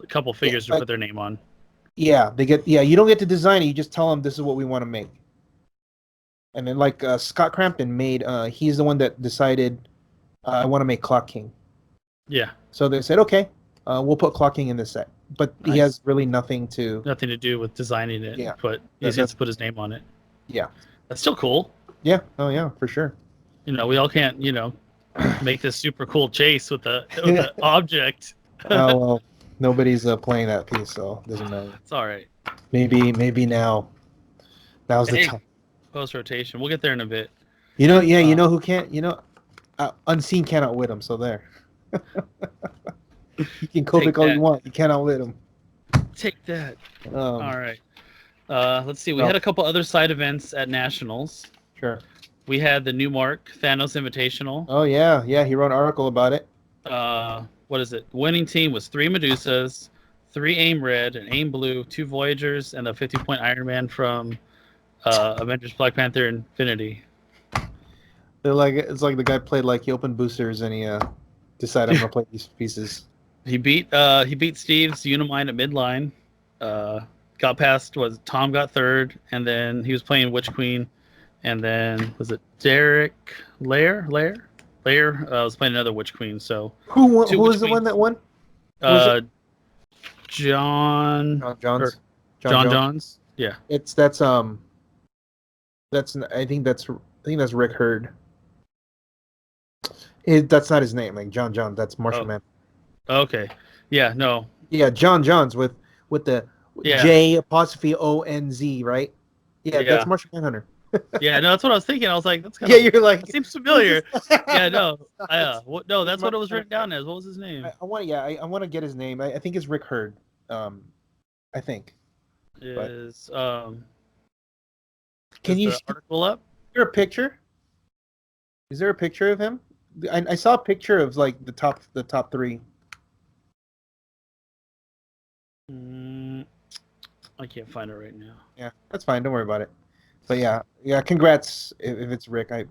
couple figures to put their name on. Yeah, they get. Yeah, you don't get to design it. You just tell them this is what we want to make. And then like Scott Crampton made. He's the one that decided. I want to make Clock King. Yeah. So they said, okay, we'll put Clock King in this set, but he has really nothing to do with designing it. Yeah. But he has to put his name on it. Yeah. That's still cool. Yeah. Oh yeah, for sure. We all can't make this super cool chase with the object. Oh well. Nobody's playing that piece, so it doesn't matter. It's all right. Maybe now. Now's the time. Post rotation. We'll get there in a bit. You know who can't? Unseen can't outwit him. So there. You can Kovic all you want. You can't outwit him. Take that. All right. Let's see. We had a couple other side events at Nationals. Sure. We had the Newmark Thanos Invitational. Oh yeah. He wrote an article about it. What is it? Winning team was 3 Medusas, 3 AIM Red, an AIM Blue, 2 Voyagers, and a 50-point Iron Man from Avengers Black Panther Infinity. They're like it's like the guy played like he opened boosters and he decided I'm gonna play these pieces. He beat Steve's Unimind at midline. Got past Tom got third, and then he was playing Witch Queen, and then was it Derek Lair? Was playing another Witch Queen. So who was the one that won? John Johns. Yeah. That's I think that's Rick Hurd. That's not his name. Like John. That's Marshall Man. Okay. Yeah. No. Yeah, John Johns with the J'_ONZ, right? Yeah, that's Martian Manhunter. Yeah, no, that's what I was thinking. I was like, that's kind of... you're like... That seems familiar. Yeah, no. No, that's what it was written down as. What was his name? I want to get his name. I think it's Rick Hurd. I think. Is Can you... article up? Is there a picture? Is there a picture of him? I saw a picture of like the top 3. I can't find it right now. Yeah, that's fine. Don't worry about it. But yeah. Congrats if it's Rick. I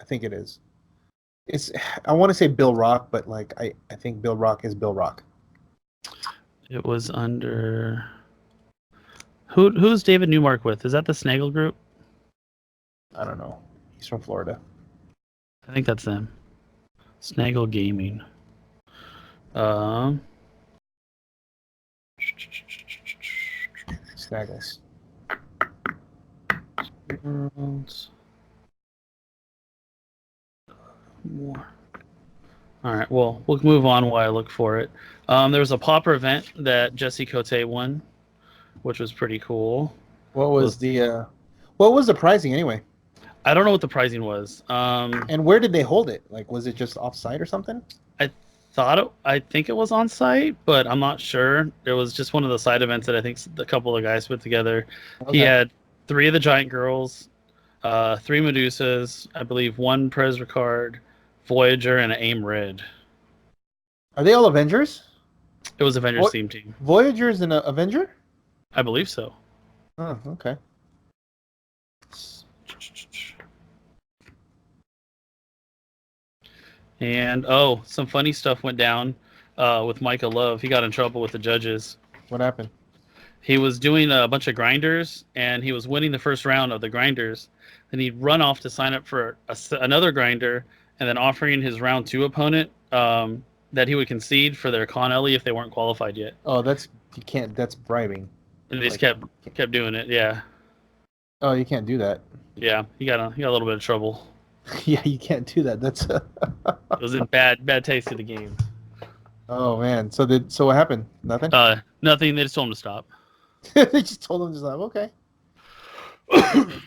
think it is. I want to say Bill Rock, but like I think Bill Rock is Bill Rock. It was under. Who's David Newmark with? Is that the Snaggle Group? I don't know. He's from Florida. I think that's them. Snaggle Gaming. Snaggles. More. All right. Well, we'll move on while I look for it. There was a Pauper event that Jesse Cote won, which was pretty cool. What was the pricing anyway? I don't know what the pricing was. And where did they hold it? Like, was it just off-site or something? I think it was on site, but I'm not sure. It was just one of the side events that I think a couple of guys put together. Okay. He had 3 of the Giant Girls, 3 Medusas, I believe 1 Prez Ricard, Voyager, and an AIM Red. Are they all Avengers? It was Avengers theme team. Voyager's an Avenger? I believe so. Oh, okay. And some funny stuff went down with Micah Love. He got in trouble with the judges. What happened? He was doing a bunch of grinders, and he was winning the first round of the grinders. Then he'd run off to sign up for another grinder, and then offering his round 2 opponent that he would concede for their Con Ellie if they weren't qualified yet. Oh, that's bribing. And they just kept doing it. Yeah. Oh, you can't do that. Yeah, he got a little bit of trouble. Yeah, you can't do that. That's it was in bad taste of the game. Oh man. So what happened? Nothing? Nothing. They just told him to stop. They just told him to stop. Okay.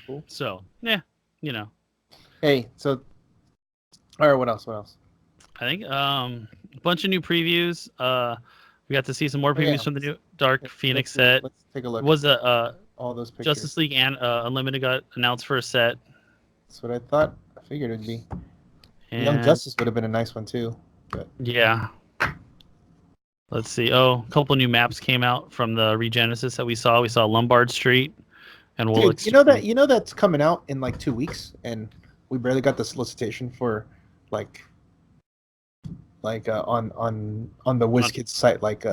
Cool. So, yeah, Hey, so all right, what else? I think a bunch of new previews. We got to see some more previews from the new Dark Phoenix set. Let's take a look. Was all those pictures. Justice League and Unlimited got announced for a set. That's what I thought. I figured it'd be. And Young Justice would have been a nice one too. But yeah. Let's see. Oh, a couple new maps came out from the Regenesis that we saw. We saw Lombard Street, and we'll. Dude, you know that's coming out in like 2 weeks, and we barely got the solicitation for, like on the WizKids site, like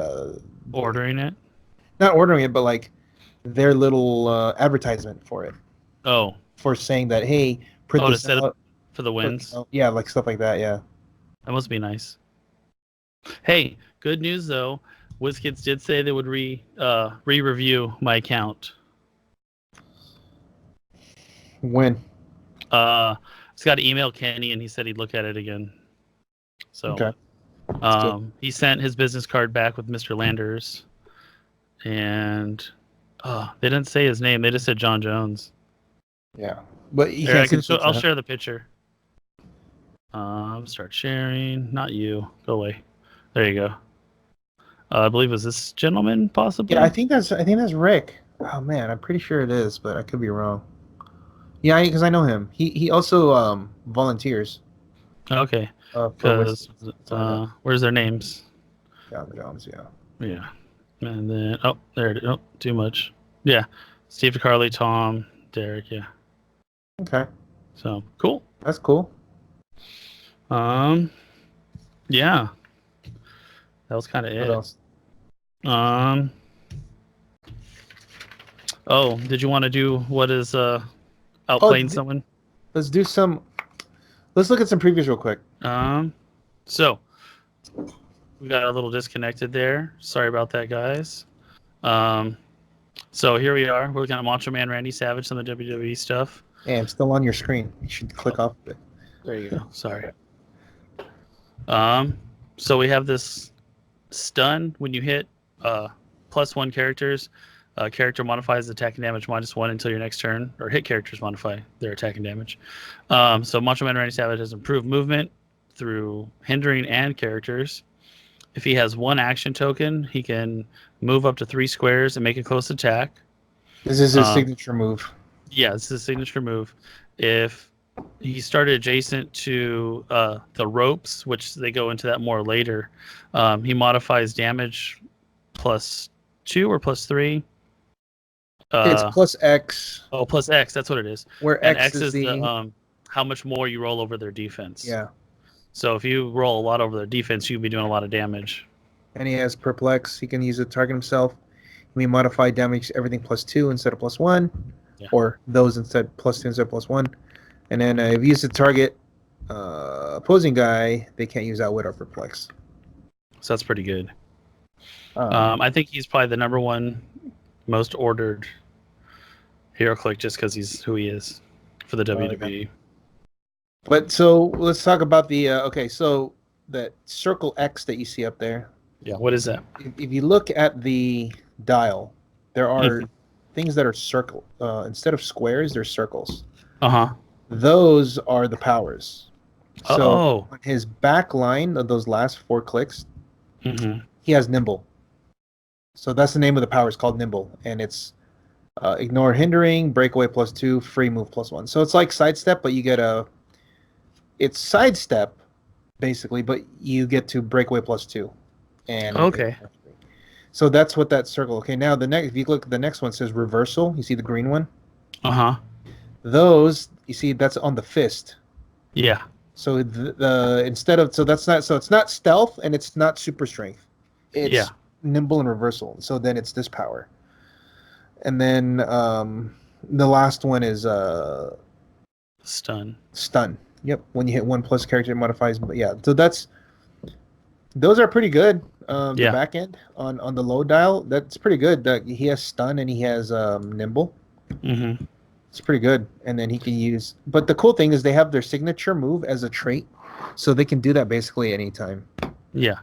ordering it. Not ordering it, but like their little advertisement for it. Oh. For saying that, hey, print to this set out. up for the wins. Yeah, like stuff like that. Yeah. That must be nice. Hey, good news though. WizKids did say they would re-review my account. When? Just got to email Kenny and he said he'd look at it again. So, okay. He sent his business card back with Mr. Landers, and they didn't say his name. They just said John Jones. Yeah, but I'll share the picture. Start sharing. Not you. Go away. There you go. I believe it was this gentleman, possibly. Yeah, I think that's Rick. Oh man, I'm pretty sure it is, but I could be wrong. Yeah, because I know him. He also volunteers. Okay. Because where's their names? Yeah, the Jones. Yeah. Yeah, and then there it is. Oh, too much. Yeah, Steve DeCarly, Tom, Derek. Yeah. Okay. So cool. That's cool. Yeah. That was kind of it. What else? Oh, did you want to do what is outplaying someone? Let's do some. Let's look at some previews real quick. So we got a little disconnected there. Sorry about that, guys. So here we are. We're looking at Macho Man Randy Savage, some of the WWE stuff. Hey, I'm still on your screen. You should click off of it. There you go. Sorry. So we have this stun when you hit +1 characters. Character modifies attacking damage -1 until your next turn, or hit characters modify their attacking damage. So Macho Man Randy Savage has improved movement through hindering and characters. If he has 1 action token, he can move up to 3 squares and make a close attack. This is his signature move. Yeah, this is his signature move. If he started adjacent to the ropes, which they go into that more later, he modifies damage +2 or +3. It's +X. Oh, +X. That's what it is. Where and X is the how much more you roll over their defense. Yeah. So if you roll a lot over their defense, you'd be doing a lot of damage. And he has Perplex. He can use it to target himself. He may modify damage everything +2 instead of +1, or those instead +2 instead of +1. And then if you use the target opposing guy, they can't use Outwit or Perplex. So that's pretty good. I think he's probably the number 1 most ordered Heroclix just because he's who he is for the WWE. But so let's talk about the so that circle X that you see up there. Yeah, what is that? If you look at the dial, there are things that are circle. Instead of squares, there's circles. Those are the powers. So on his back line of those last 4 clicks, he has Nimble. So that's the name of the power. It's called Nimble, and it's ignore hindering, breakaway +2, free move +1. So it's like sidestep, but you get it's sidestep basically, but you get to breakaway +2. And so that's what that circle. Okay, now if you look, the next one says reversal. You see the green one? Those, you see, that's on the fist. Yeah. So it's not stealth and it's not super strength. It's nimble and reversal. So then it's this power. And then the last one is stun. Yep. When you hit 1+ character, it modifies. But yeah, so those are pretty good. The back end on the low dial, that's pretty good. He has stun and he has nimble. It's pretty good. And then he can use. But the cool thing is they have their signature move as a trait, so they can do that basically anytime. Yeah.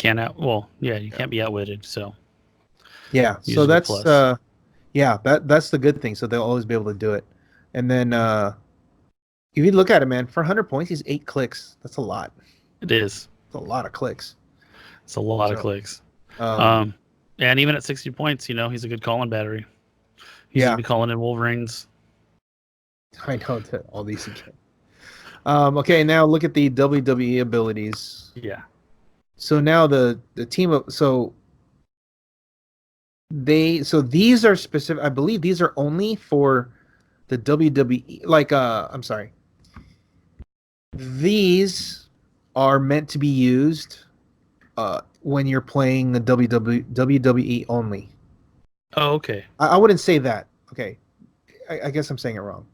You can't be outwitted. So. Yeah. So that's that's the good thing. So they'll always be able to do it. And then if you look at it, man, for 100 points, he's 8 clicks. That's a lot. It is. It's a lot of clicks. It's a lot of clicks. And even at 60 points, he's a good calling battery. Yeah. Be calling in Wolverines. I know that all these again. Okay, now look at the WWE abilities. Yeah. So now the team of these are specific. I believe these are only for the WWE. I'm sorry. These are meant to be used when you're playing the WWE only. Oh, okay. I wouldn't say that. Okay, I guess I'm saying it wrong.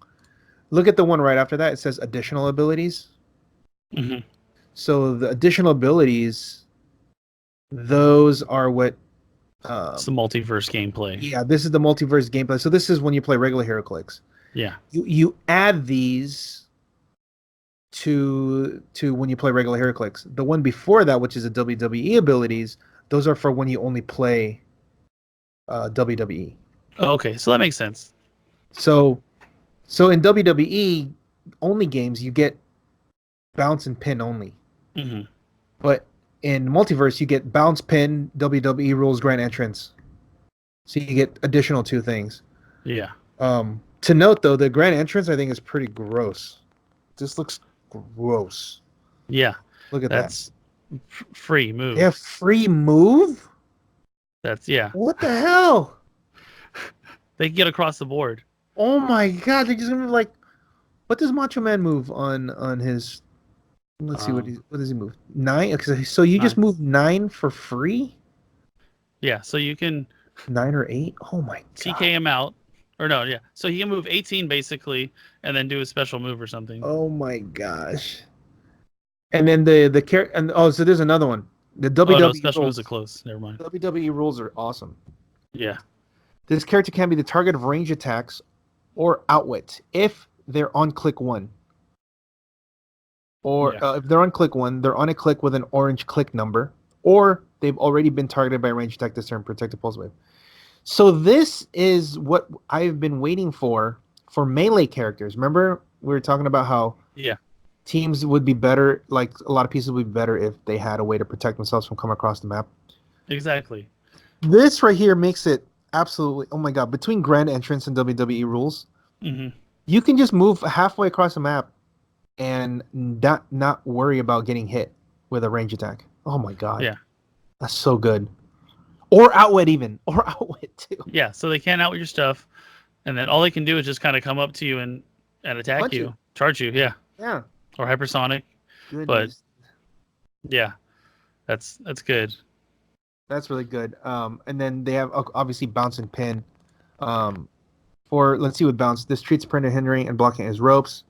Look at the one right after that. It says additional abilities. Mm-hmm. So the additional abilities, those are what. It's the multiverse gameplay. Yeah, this is the multiverse gameplay. So this is when you play regular Heroclix. Yeah. You add these to when you play regular Heroclix. The one before that, which is the WWE abilities, those are for when you only play WWE. Oh, okay, so that makes sense. So in WWE only games, you get bounce and pin only. Mm-hmm. But in multiverse, you get bounce, pin, WWE rules, grand entrance. So you get additional 2 things. Yeah. To note though, the grand entrance I think is pretty gross. This looks gross. Yeah. Look at that's free move. They have free move? That's What the hell? They get across the board. Oh my god, they're just gonna be like, what does Macho Man move on his? Let's see what does he move? 9. Okay, so you 9. Just move 9 for free? Yeah, so you can 9 or 8. Oh my god. TK him out, or no? Yeah, so he can move 18 basically, and then do a special move or something. Oh my gosh. And then the character, and so there's another one. The WWE special rules moves are close. Never mind. WWE rules are awesome. Yeah. This character can be the target of range attacks or outwit if they're on click 1. Or if they're on click 1, they're on a click with an orange click number, or they've already been targeted by a range attack this turn, protected pulse wave. So this is what I've been waiting for melee characters. Remember we were talking about how teams would be better, like a lot of pieces would be better if they had a way to protect themselves from coming across the map. Exactly. This right here makes it absolutely, oh my god, between grand entrance and WWE rules, you can just move halfway across the map and not worry about getting hit with a range attack. Oh my god. Yeah. That's so good. Or outwit even. Or outwit too. Yeah, so they can't outwit your stuff, and then all they can do is just kind of come up to you and attack Punch you. Charge you, yeah. Yeah. Or hypersonic. Goodness. But yeah. That's good. That's really good. And then they have obviously bounce and pin. For let's see what bounce. This treats printer hindering and blocking his ropes.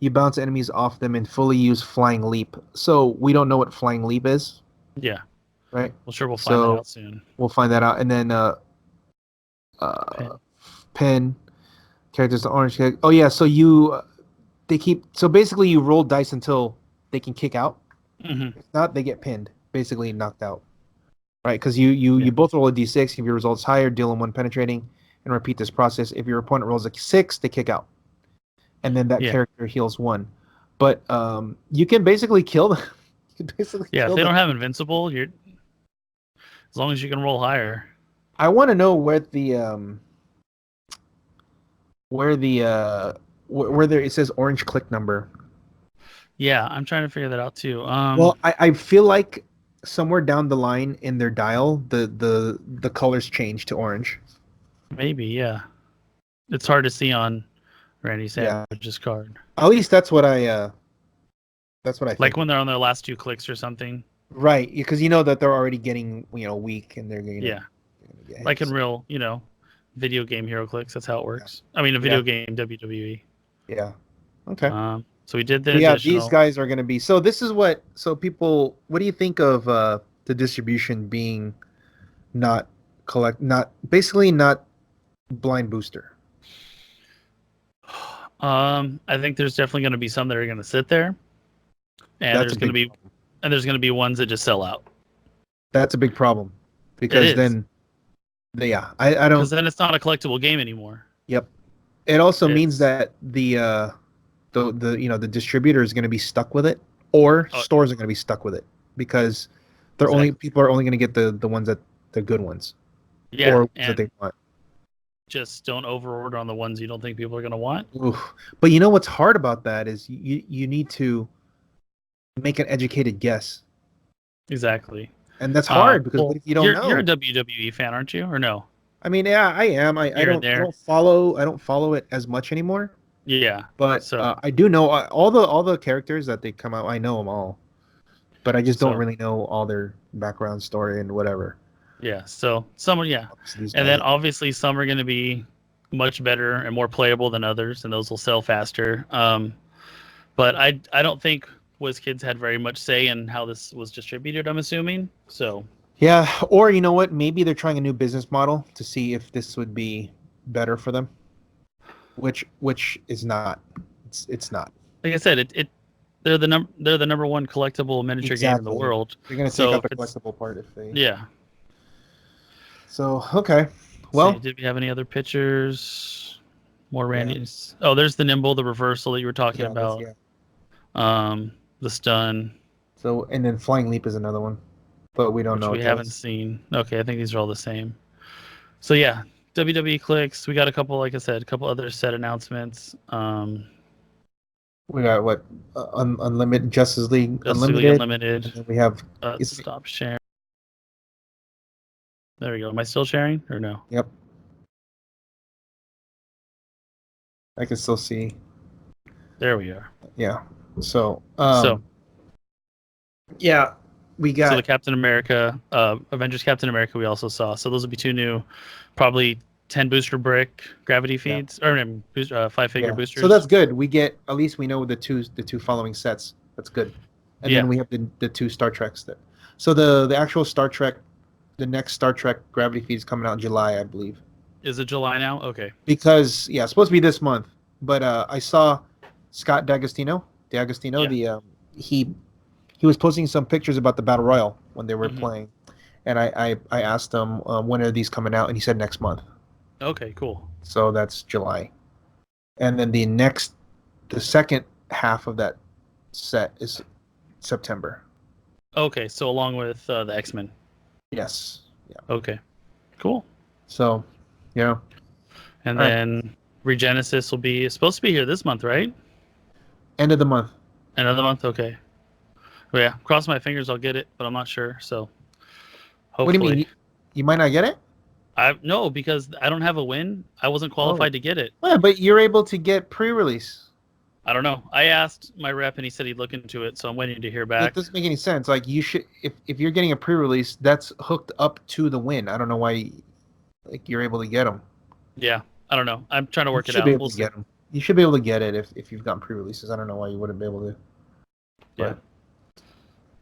You bounce enemies off them and fully use flying leap. So we don't know what flying leap is. Yeah. Right. Well, sure, we'll find that out soon. We'll find that out, and then pin characters the orange. Oh yeah. So so basically you roll dice until they can kick out. If not, they get pinned, basically knocked out. Right? Because you both roll a d6. If your results higher, deal them 1 penetrating, and repeat this process. If your opponent rolls a 6, they kick out, and then that character heals 1. But you can basically kill them. If they don't have invincible, as long as you can roll higher. I want to know where there it says orange click number. Yeah, I'm trying to figure that out too. Well, I feel like somewhere down the line in their dial, the colors change to orange. Maybe, yeah. It's hard to see on Randy Savage's card. At least that's what I think. Like when they're on their last 2 clicks or something. Right, because you know that they're already getting weak and they're going to like in real video game Heroclix. That's how it works. I mean, a video game WWE. Yeah. Okay. So we did the these guys are going to be. So this is what people. What do you think of the distribution being not blind booster? I think there's definitely going to be some that are going to sit there, and there's going to be ones that just sell out. That's a big problem because then, I don't. Because then it's not a collectible game anymore. Yep. It also means that the distributor is going to be stuck with it, or stores are going to be stuck with it because people are only going to get the ones that the good ones, or that they want. just don't overorder on the ones you don't think people are going to want. Oof. But you know what's hard about that is you need to make an educated guess. Exactly. And that's hard because what if you don't know? You're a WWE fan, aren't you? Or no? I mean, yeah, I am. I don't follow it as much anymore. Yeah. But So I do know all the characters that they come out. I know them all, but I just don't really know all their background story and whatever. Yeah. So some, yeah, and then obviously some are going to be much better and more playable than others, and those will sell faster. But I don't think WizKids had very much say in how this was distributed. I'm assuming so. Yeah, or you know what? Maybe they're trying a new business model to see if this would be better for them. Which is not. It's not. Like I said, they're the number one collectible miniature game in the world. They're gonna take out the collectible part if they. Yeah. So okay, well, did we have any other pictures? More Randy's. Yeah. Oh, there's the Nimble, the reversal that you were talking about. The Stun. So and then Flying Leap is another one, but we don't know. We haven't seen. Okay, I think these are all the same. So yeah, WWE Clicks. We got a couple, like I said, a couple other set announcements. We got what Unlimited Justice League Unlimited. And then we have stop sharing. There we go. Am I still sharing or no? Yep. I can still see. There we are. Yeah. So. Yeah, we got. So the Captain America, Avengers Captain America. We also saw. So those will be two new, probably 10 booster brick gravity feeds or 5-figure boosters. So that's good. We get at least we know the two following sets. That's good. And then we have the two Star Treks. So the actual Star Trek. The next Star Trek Gravity feed is coming out in July, I believe. Is it July now? Okay. Because it's supposed to be this month, but I saw Scott D'Agostino. He was posting some pictures about the Battle Royale when they were playing, and I asked him when are these coming out, and he said next month. Okay, cool. So that's July, and then the second half of that set is September. Okay, so along with the X-Men. Yes. Yeah. Okay. Cool. So, yeah. And then Regenesis will be supposed to be here this month, right? End of the month. End of the month. Okay. Well, yeah. Cross my fingers, I'll get it, but I'm not sure. So. Hopefully. What do you mean? You might not get it? No, because I don't have a win. I wasn't qualified to get it. Yeah, but you're able to get pre-release. I don't know. I asked my rep and he said he'd look into it, so I'm waiting to hear back. That doesn't make any sense. Like you should, if you're getting a pre-release, that's hooked up to the win. I don't know why, you're able to get them. Yeah, I don't know. I'm trying to work it out. We'll get them. You should be able to get it if you've gotten pre-releases. I don't know why you wouldn't be able to. Yeah.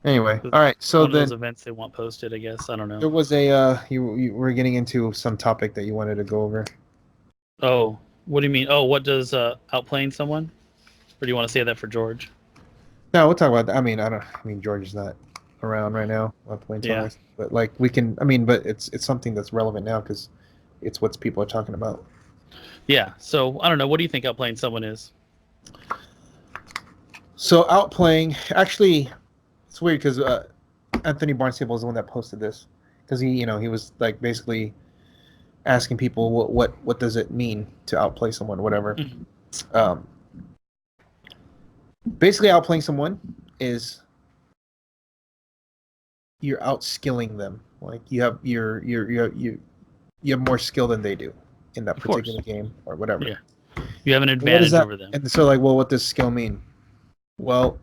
Anyway, all right. So one then of those events they want posted, I guess. I don't know. There was you were getting into some topic that you wanted to go over. Oh, what do you mean? Oh, what does outplaying someone? Or do you want to say that for George? No, we'll talk about that. I mean, George is not around right now. Outplaying someone, but we can. But it's something that's relevant now because it's what people are talking about. Yeah. So I don't know. What do you think outplaying someone is? So outplaying, actually, it's weird because Anthony Barnstable is the one that posted this because he was basically asking people what does it mean to outplay someone, whatever. Mm-hmm. Basically, outplaying someone is you're outskilling them. Like you have you have more skill than they do in that particular game or whatever. Yeah, you have an advantage over them. And so, what does skill mean? Well,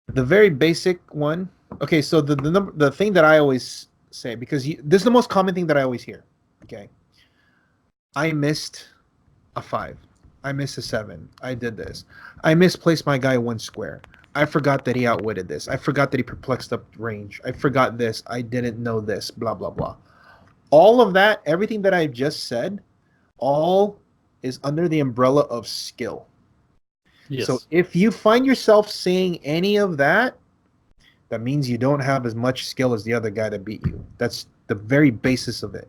the very basic one. Okay, so the thing that I always say, because this is the most common thing that I always hear. Okay, I missed a 5. I missed a 7. I did this. I misplaced my guy 1 square. I forgot that he outwitted this. I forgot that he perplexed up range. I forgot this. I didn't know this. Blah, blah, blah. All of that, everything that I just said, all is under the umbrella of skill. Yes. So if you find yourself saying any of that, that means you don't have as much skill as the other guy that beat you. That's the very basis of it.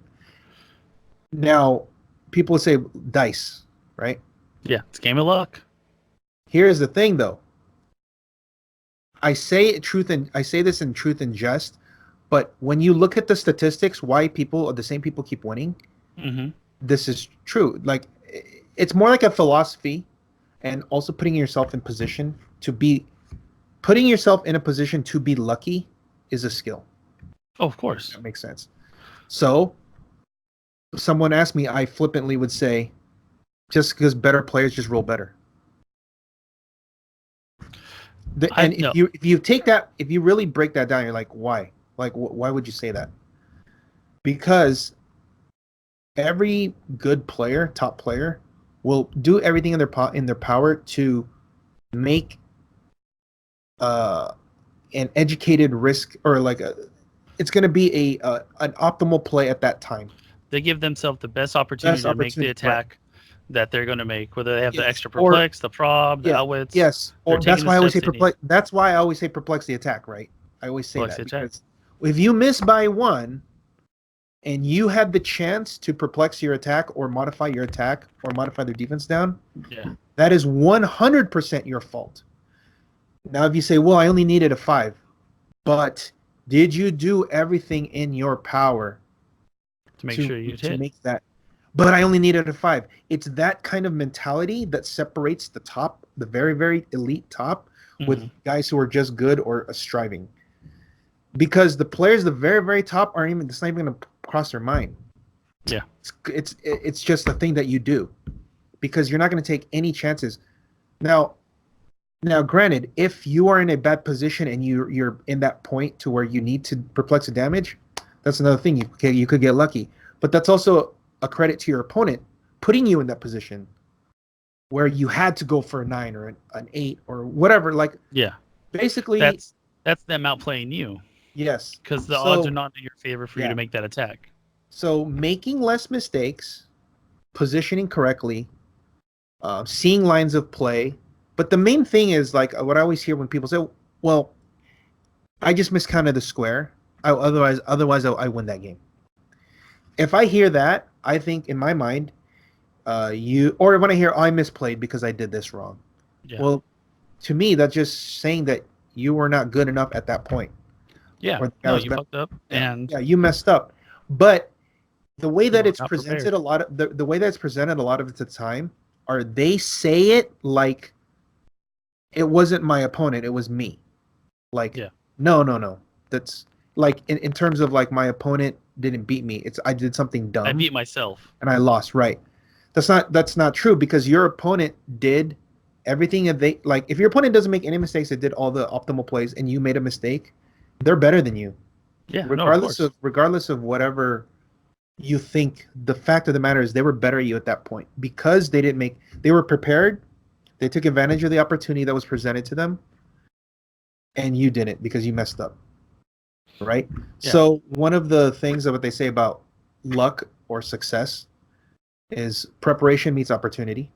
Now, people say dice, right? Yeah, it's a game of luck. Here's the thing, though. I say this in truth and jest, but when you look at the statistics, why the same people keep winning, this is true. Like, it's more like a philosophy, and also putting yourself in position to be lucky is a skill. Oh, of course. That makes sense. So, if someone asked me, I flippantly would say, just because better players just roll better. If you really break that down, you're like, why? Like, why would you say that? Because every good player, top player, will do everything in their power to make an educated risk, or like it's going to be an optimal play at that time. They give themselves the best opportunity to make the attack that they're going to make, whether they have the extra perplex, the prob, the outwits. Yes, or that's why I always say perplex. That's why I always say perplex the attack, right? I always say that because if you miss by one, and you had the chance to perplex your attack or modify your attack or modify their defense down, that is 100% your fault. Now, if you say, well, I only needed a 5, but did you do everything in your power to make sure you hit? To make that? But I only needed a 5. It's that kind of mentality that separates the top, the very, very elite top, with guys who are just good or striving. Because the players, the very, very top, it's not even going to cross their mind. Yeah. It's just a thing that you do. Because you're not going to take any chances. Now, granted, if you are in a bad position and you're in that point to where you need to perplex a damage, that's another thing. You could get lucky. But that's also a credit to your opponent putting you in that position where you had to go for a 9 or an 8 or whatever. Like, basically, that's them outplaying you. Yes, because the odds are not in your favor for you to make that attack. So making less mistakes, positioning correctly, seeing lines of play. But the main thing is, like, what I always hear when people say, well, I just miscounted the square. Otherwise I win that game. If I hear that, I think in my mind, or when I hear I misplayed because I did this wrong. Yeah. Well, to me, that's just saying that you were not good enough at that point. Yeah, you fucked up, and you messed up. But the way that it's presented, the way that's presented a lot of the time, are they say it like it wasn't my opponent, it was me. Like, no, that's like in terms of like my opponent didn't beat me. I did something dumb. I beat myself and I lost. Right? That's not true, because your opponent did everything that they like. If your opponent doesn't make any mistakes, they did all the optimal plays, and you made a mistake, they're better than you. Yeah, regardless of whatever you think. The fact of the matter is they were better at you at that point because they were prepared. They took advantage of the opportunity that was presented to them, and you didn't because you messed up. Right? Yeah. So one of the things that what they say about luck or success is preparation meets opportunity.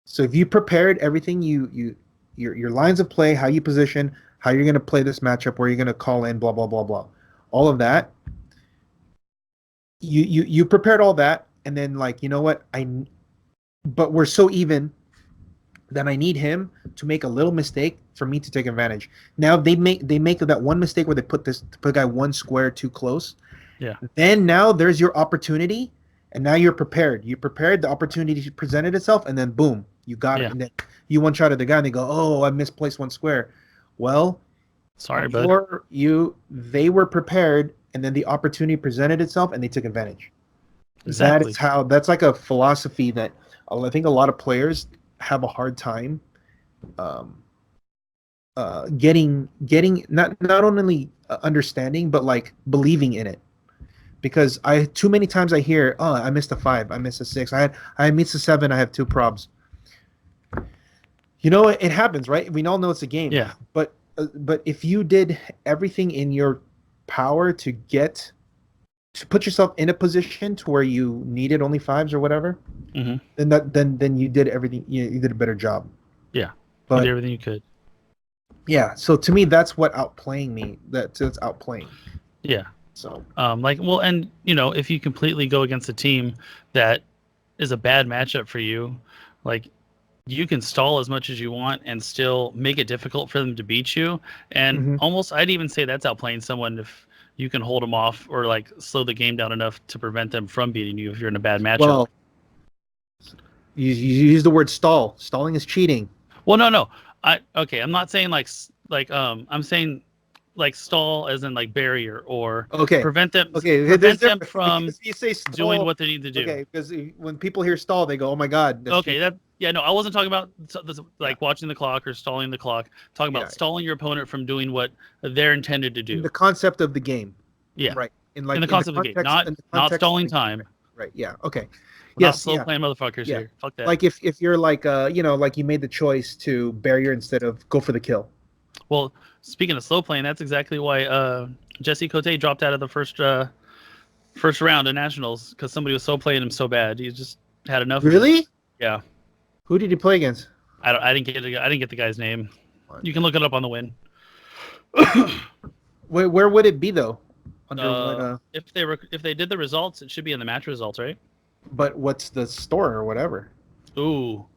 So if you prepared everything, your lines of play, how you position, how you're going to play this matchup, where you're going to call in, blah, blah, blah, blah. All of that. You prepared all that, and then, like, you know what? But we're so even that I need him to make a little mistake for me to take advantage. Now they make that one mistake where they put a guy one square too close. Yeah. Then now there's your opportunity, and now you're prepared. You prepared, the opportunity presented itself, and then boom, you got it. And then you one shot at the guy, and they go, "Oh, I misplaced one square." Well, sorry, bud. They were prepared, and then the opportunity presented itself, and they took advantage. Exactly. That's like a philosophy that I think a lot of players have a hard time getting not only understanding, but like believing in it. Because too many times I hear, "Oh, I missed a 5, I missed a 6, I missed a 7, I have 2 probs." You know, it happens, right? We all know it's a game. Yeah. But if you did everything in your power to put yourself in a position to where you needed only 5s or whatever, then you did everything. You did a better job. Yeah. But you did everything you could. Yeah. So to me, that's what outplaying me. That's outplaying. Yeah. So, and if you completely go against a team that is a bad matchup for you, like, you can stall as much as you want and still make it difficult for them to beat you. And almost, I'd even say that's outplaying someone if you can hold them off or like slow the game down enough to prevent them from beating you if you're in a bad matchup. Well, you use the word stall. Stalling is cheating. Well, no. I'm not saying I'm saying like stall as in like barrier or prevent them from you say stall, doing what they need to do. Okay, because when people hear stall, they go, "Oh my god." I wasn't talking about watching the clock or stalling the clock. Talking about stalling your opponent from doing what they're intended to do. In the concept of the game. Yeah. Right. In the concept of the game, not stalling time. Right. Yeah. Okay. Not slow playing motherfuckers here. Fuck that. Like if you're like like you made the choice to barrier instead of go for the kill. Well, speaking of slow playing, that's exactly why Jesse Cote dropped out of the first round of nationals because somebody was slow playing him so bad. He just had enough. Really? Yeah. Who did he play against? I didn't get the guy's name. What? You can look it up on the win. Where would it be though? If they did the results, it should be in the match results, right? But what's the store or whatever? Ooh,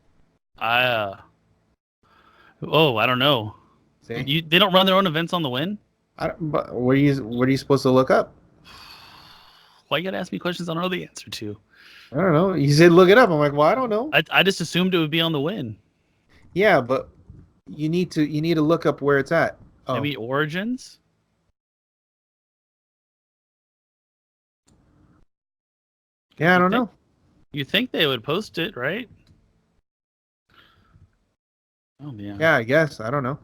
I don't know. They don't run their own events on the win. But what are you supposed to look up? Why you gotta ask me questions I don't know the answer to? I don't know. You said look it up. I'm like, well, I don't know. I just assumed it would be on the win. Yeah, but you need to look up where it's at. Oh. Maybe Origins. Yeah, I don't know. You think they would post it, right? Oh yeah. Yeah, I guess. I don't know.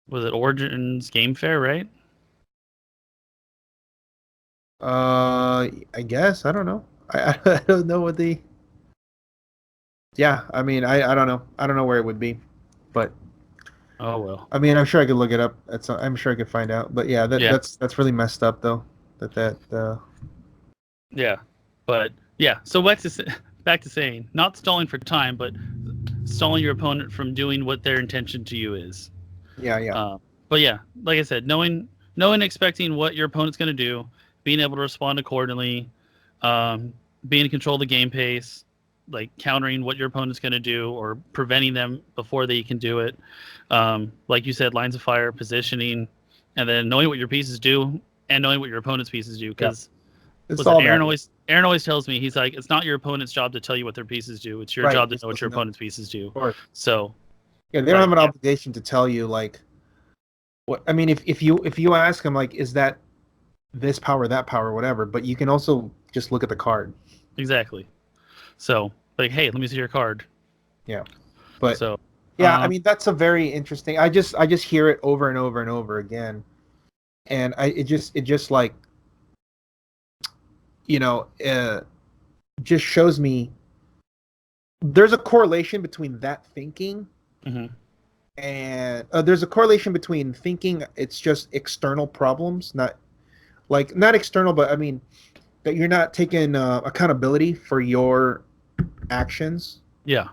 Was it Origins Game Fair, right? I guess. I don't know. I don't know what the. Yeah, I mean, I don't know. I don't know where it would be, but. Oh well. I mean, I'm sure I could look it up. I'm sure I could find out. But yeah, that's really messed up though. Yeah, but yeah. So back to saying, not stalling for time, but stalling your opponent from doing what their intention to you is. Yeah. But yeah, like I said, knowing, expecting what your opponent's going to do, being able to respond accordingly, being in control of the game pace, like countering what your opponent's going to do or preventing them before they can do it. Like you said, lines of fire, positioning, and then knowing what your pieces do and knowing what your opponent's pieces do. Because Aaron always tells me, he's like, it's not your opponent's job to tell you what their pieces do. It's your job to know what your opponent's pieces do. So yeah, they don't have an obligation to tell you like what. I mean, if you ask them like, is that this power, that power, whatever, but you can also just look at the card. Exactly. So like, hey, let me see your card. Yeah. But so yeah, I mean that's a very interesting. I just hear it over and over and over again, and it just like, just shows me there's a correlation between that thinking and there's a correlation between thinking it's just external problems, not external, but I mean that you're not taking accountability for your actions. Yeah.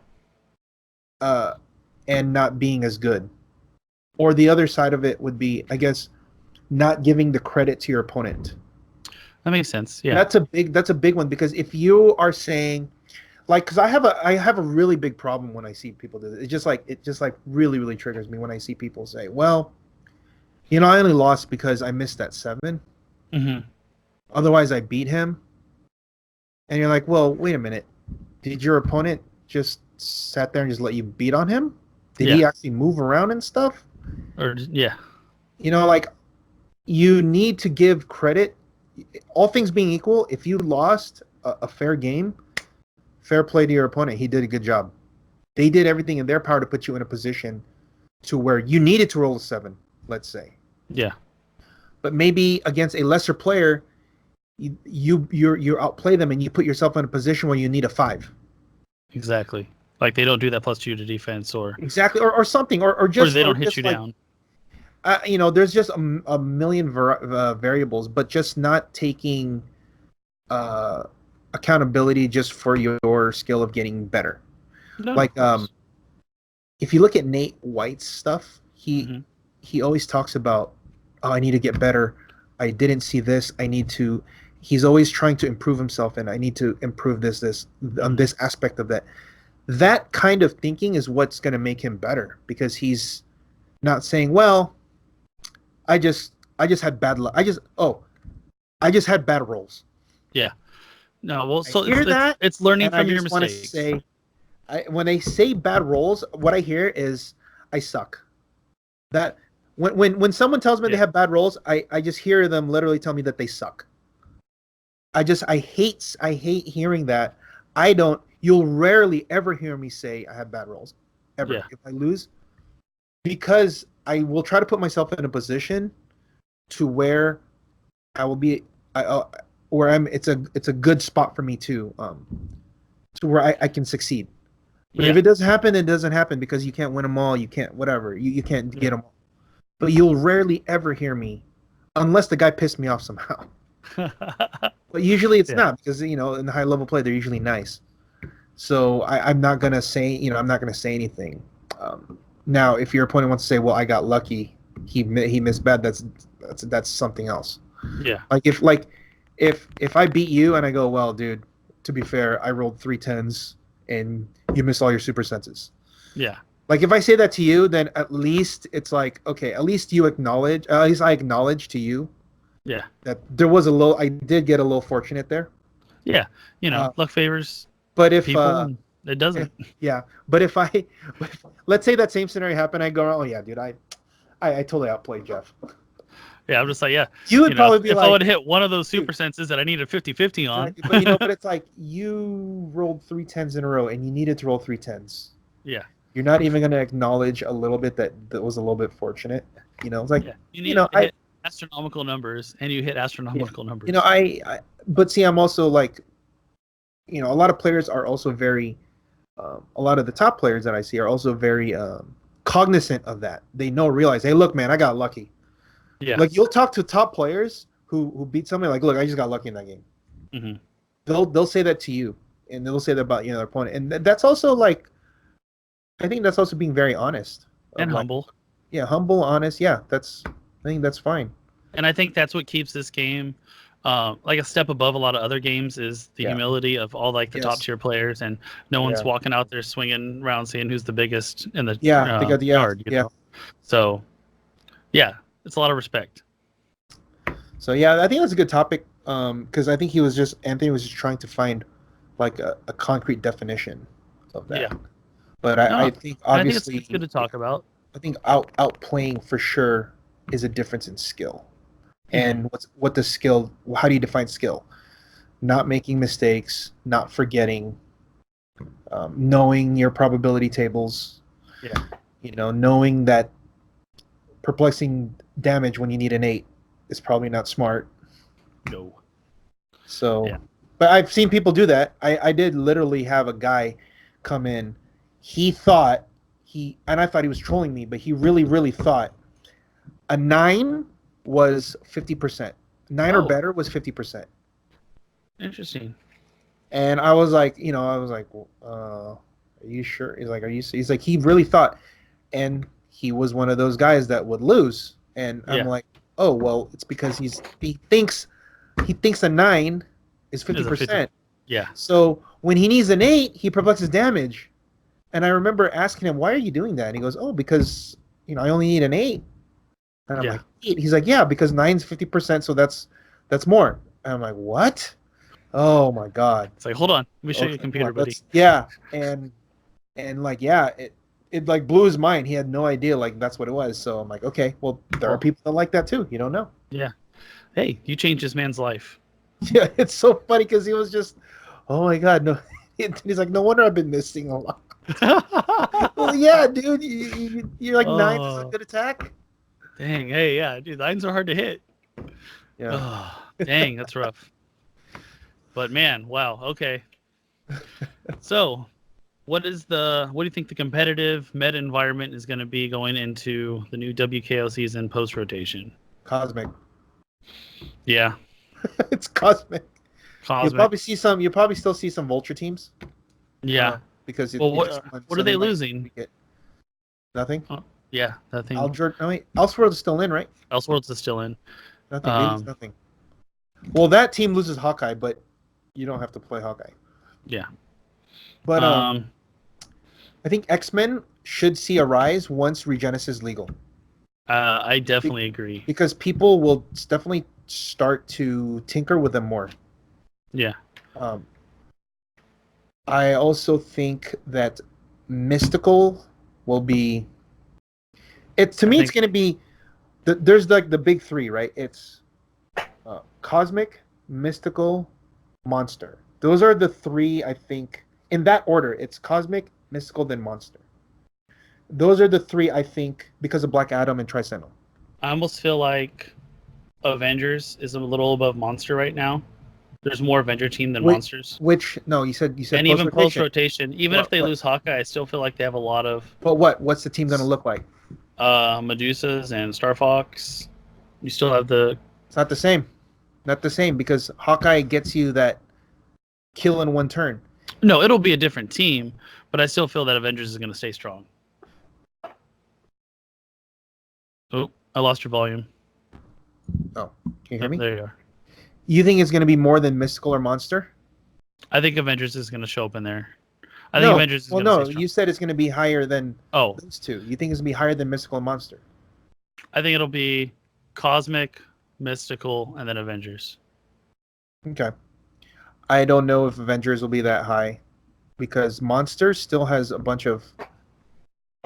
And not being as good. Or the other side of it would be, I guess, not giving the credit to your opponent. That makes sense. Yeah. That's a big one, because if you are saying, like, because I have a really big problem when I see people do this. It just like really, really triggers me when I see people say, well, I only lost because I missed that 7. Mm-hmm. Otherwise I beat him. And you're like, well, wait a minute. Did your opponent just sat there and just let you beat on him? Did he actually move around and stuff? Or yeah. Like, you need to give credit. All things being equal, if you lost a fair game, fair play to your opponent. He did a good job. They did everything in their power to put you in a position to where you needed to roll a 7, let's say. Yeah. But maybe against a lesser player, you outplay them and you put yourself in a position where you need a 5. Exactly. Like they don't do that +2 to defense, or exactly, or something, or just, or they don't hit you down. There's just a million variables, but just not taking accountability just for your skill of getting better. No, like if you look at Nate White's stuff, he always talks about, oh, I need to get better. I didn't see this. He's always trying to improve himself, and I need to improve this aspect of that. That kind of thinking is what's going to make him better, because he's not saying, well, I just I just had bad luck. I just had bad rolls. Yeah. No, well, I so hear that, it's learning and from I your just want to mistakes. say, when they say bad rolls, what I hear is I suck. That when someone tells me they have bad rolls, I just hear them literally tell me that they suck. I hate hearing that. You'll rarely ever hear me say I have bad rolls, ever. Yeah. If I lose, because I will try to put myself in a position to where I will be, where I'm. It's a good spot for me to where I can succeed. But if it doesn't happen, it doesn't happen because you can't win them all. You can't whatever. You can't get them all. But you'll rarely ever hear me, unless the guy pissed me off somehow. But usually it's not, because in the high level play they're usually nice. So I'm not gonna say anything. Now, if your opponent wants to say, "Well, I got lucky, he missed bad," that's something else. Yeah. If I beat you and I go, "Well, dude, to be fair, I rolled 3 10s and you missed all your super senses." Yeah. Like, if I say that to you, then at least it's like, okay, at least you acknowledge, at least I acknowledge to you. Yeah. That I did get a little fortunate there. Yeah. Luck favors but if people, it doesn't. But if let's say that same scenario happened, I go, "Oh yeah, dude, I totally outplayed Jeff." Yeah, I'm just like, yeah. You would probably be if like, I would hit one of those super senses that I needed 50-50 on. but it's like you rolled 3 10s in a row and you needed to roll 3 10s. Yeah. You're not even going to acknowledge a little bit that was a little bit fortunate. It's like, you need to hit astronomical numbers, and you hit astronomical numbers. But see, I'm also like, a lot of players are also very, a lot of the top players that I see are also very cognizant of that. They realize, hey, look, man, I got lucky. Yeah. Like, you'll talk to top players who beat somebody, like, look, I just got lucky in that game. Mm-hmm. They'll say that to you, and they'll say that about their opponent, and that's also like, I think that's also being very honest and humble. Yeah, humble, honest. Yeah, I think that's fine. And I think that's what keeps this game like a step above a lot of other games, is the humility of all like the top tier players, and no one's walking out there swinging around saying who's the biggest in the yard. So it's a lot of respect. So I think that's a good topic, because I think Anthony was just trying to find like a concrete definition of that. Yeah. But I think obviously it's good to talk about. I think outplaying for sure is a difference in skill. And what the skill? How do you define skill? Not making mistakes, not forgetting, knowing your probability tables. Yeah. Knowing that perplexing damage when you need an 8 is probably not smart. No. So, but I've seen people do that. I did literally have a guy come in. He thought and I thought he was trolling me, but he really, really thought a 9 was 50%. 9 or better was 50%. Interesting. And I was like, are you sure? He's like, He's like, he really thought, and he was one of those guys that would lose. And I'm like, oh well, it's because he thinks a 9 is 50%. Yeah. So when he needs an 8, he perplexes damage. And I remember asking him, why are you doing that? And he goes, oh, because, I only need an 8. And I'm like, 8? He's like, yeah, because 9's 50%, so that's more. And I'm like, what? Oh my God. It's like, hold on, let me show you a computer, buddy. Yeah. And like, it like blew his mind. He had no idea like that's what it was. So I'm like, okay, well, there are people that like that too. You don't know. Yeah. Hey, you changed this man's life. Yeah, it's so funny because he was just, oh my God, no. He's like, no wonder I've been missing a lot. Well, yeah, dude, you're like 9 is a good attack. Dang, hey, yeah, dude, 9s are hard to hit. Yeah. Oh, dang, that's rough. But man, wow, okay. So, what do you think the competitive meta environment is going to be going into the new WKO season post rotation? Cosmic. Yeah. It's cosmic. You'll probably still see some Vulture teams. Yeah. Because what are they losing? Nothing. Yeah, nothing. Elseworlds is still in, right? Elseworlds is still in. Nothing. Well, that team loses Hawkeye, but you don't have to play Hawkeye. Yeah. But I think X-Men should see a rise once Regenesis is legal. I definitely agree. Because people will definitely start to tinker with them more. Yeah. I also think that mystical will be. It's going to be. There's like the big three, right? It's cosmic, mystical, monster. Those are the three, I think, in that order. It's cosmic, mystical, then monster. Those are the three, I think, because of Black Adam and Tricentennial. I almost feel like Avengers is a little above monster right now. There's more Avenger team than monsters. No, you said and even post rotation. Even if they lose Hawkeye, I still feel like they have a lot of. But what's the team going to look like? Medusas and Star Fox. You still have the. It's not the same. Not the same because Hawkeye gets you that kill in one turn. No, it'll be a different team, but I still feel that Avengers is going to stay strong. Oh, I lost your volume. Oh, can you hear me? There you are. You think it's going to be more than mystical or monster? I think Avengers is going to show up in there. I think Avengers is going to stay strong. You said it's going to be higher than those two. You think it's going to be higher than mystical and monster? I think it'll be cosmic, mystical, and then Avengers. Okay. I don't know if Avengers will be that high because Monsters still has a bunch of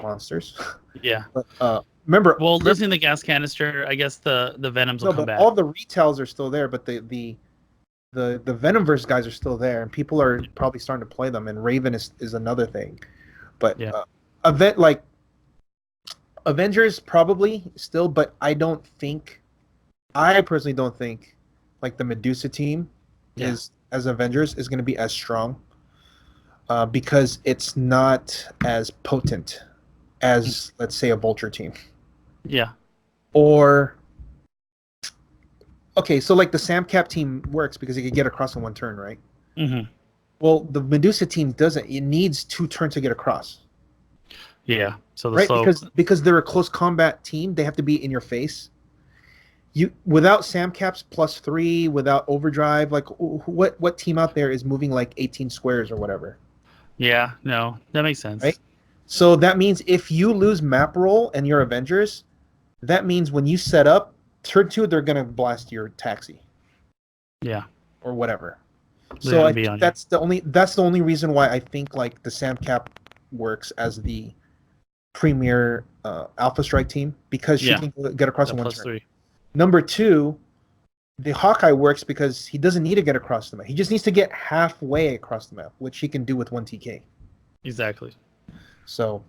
monsters. Yeah. But, remember, losing the gas canister, I guess the Venoms will come back. All the retails are still there, but the Venomverse guys are still there, and people are probably starting to play them. And Raven is another thing, but Avengers probably still, but I personally don't think like the Medusa team is as Avengers is going to be as strong because it's not as potent as let's say a Vulture team. Yeah. Or okay, so like the Samcap team works because it can get across in one turn, right? Mm-hmm. Well, the Medusa team doesn't. It needs 2 turns to get across. Yeah. So because they're a close combat team, they have to be in your face. Without Samcaps +3, without overdrive, like what team out there is moving like 18 squares or whatever? Yeah, no, that makes sense. Right? So that means if you lose map roll and you're Avengers, that means when you set up turn 2, they're gonna blast your taxi. Yeah. Or whatever. So I think that's the only reason why I think like the Samcap works as the premier Alpha Strike team because she can get across in one turn. 3. Number 2, the Hawkeye works because he doesn't need to get across the map. He just needs to get halfway across the map, which he can do with 1 TK. Exactly. So,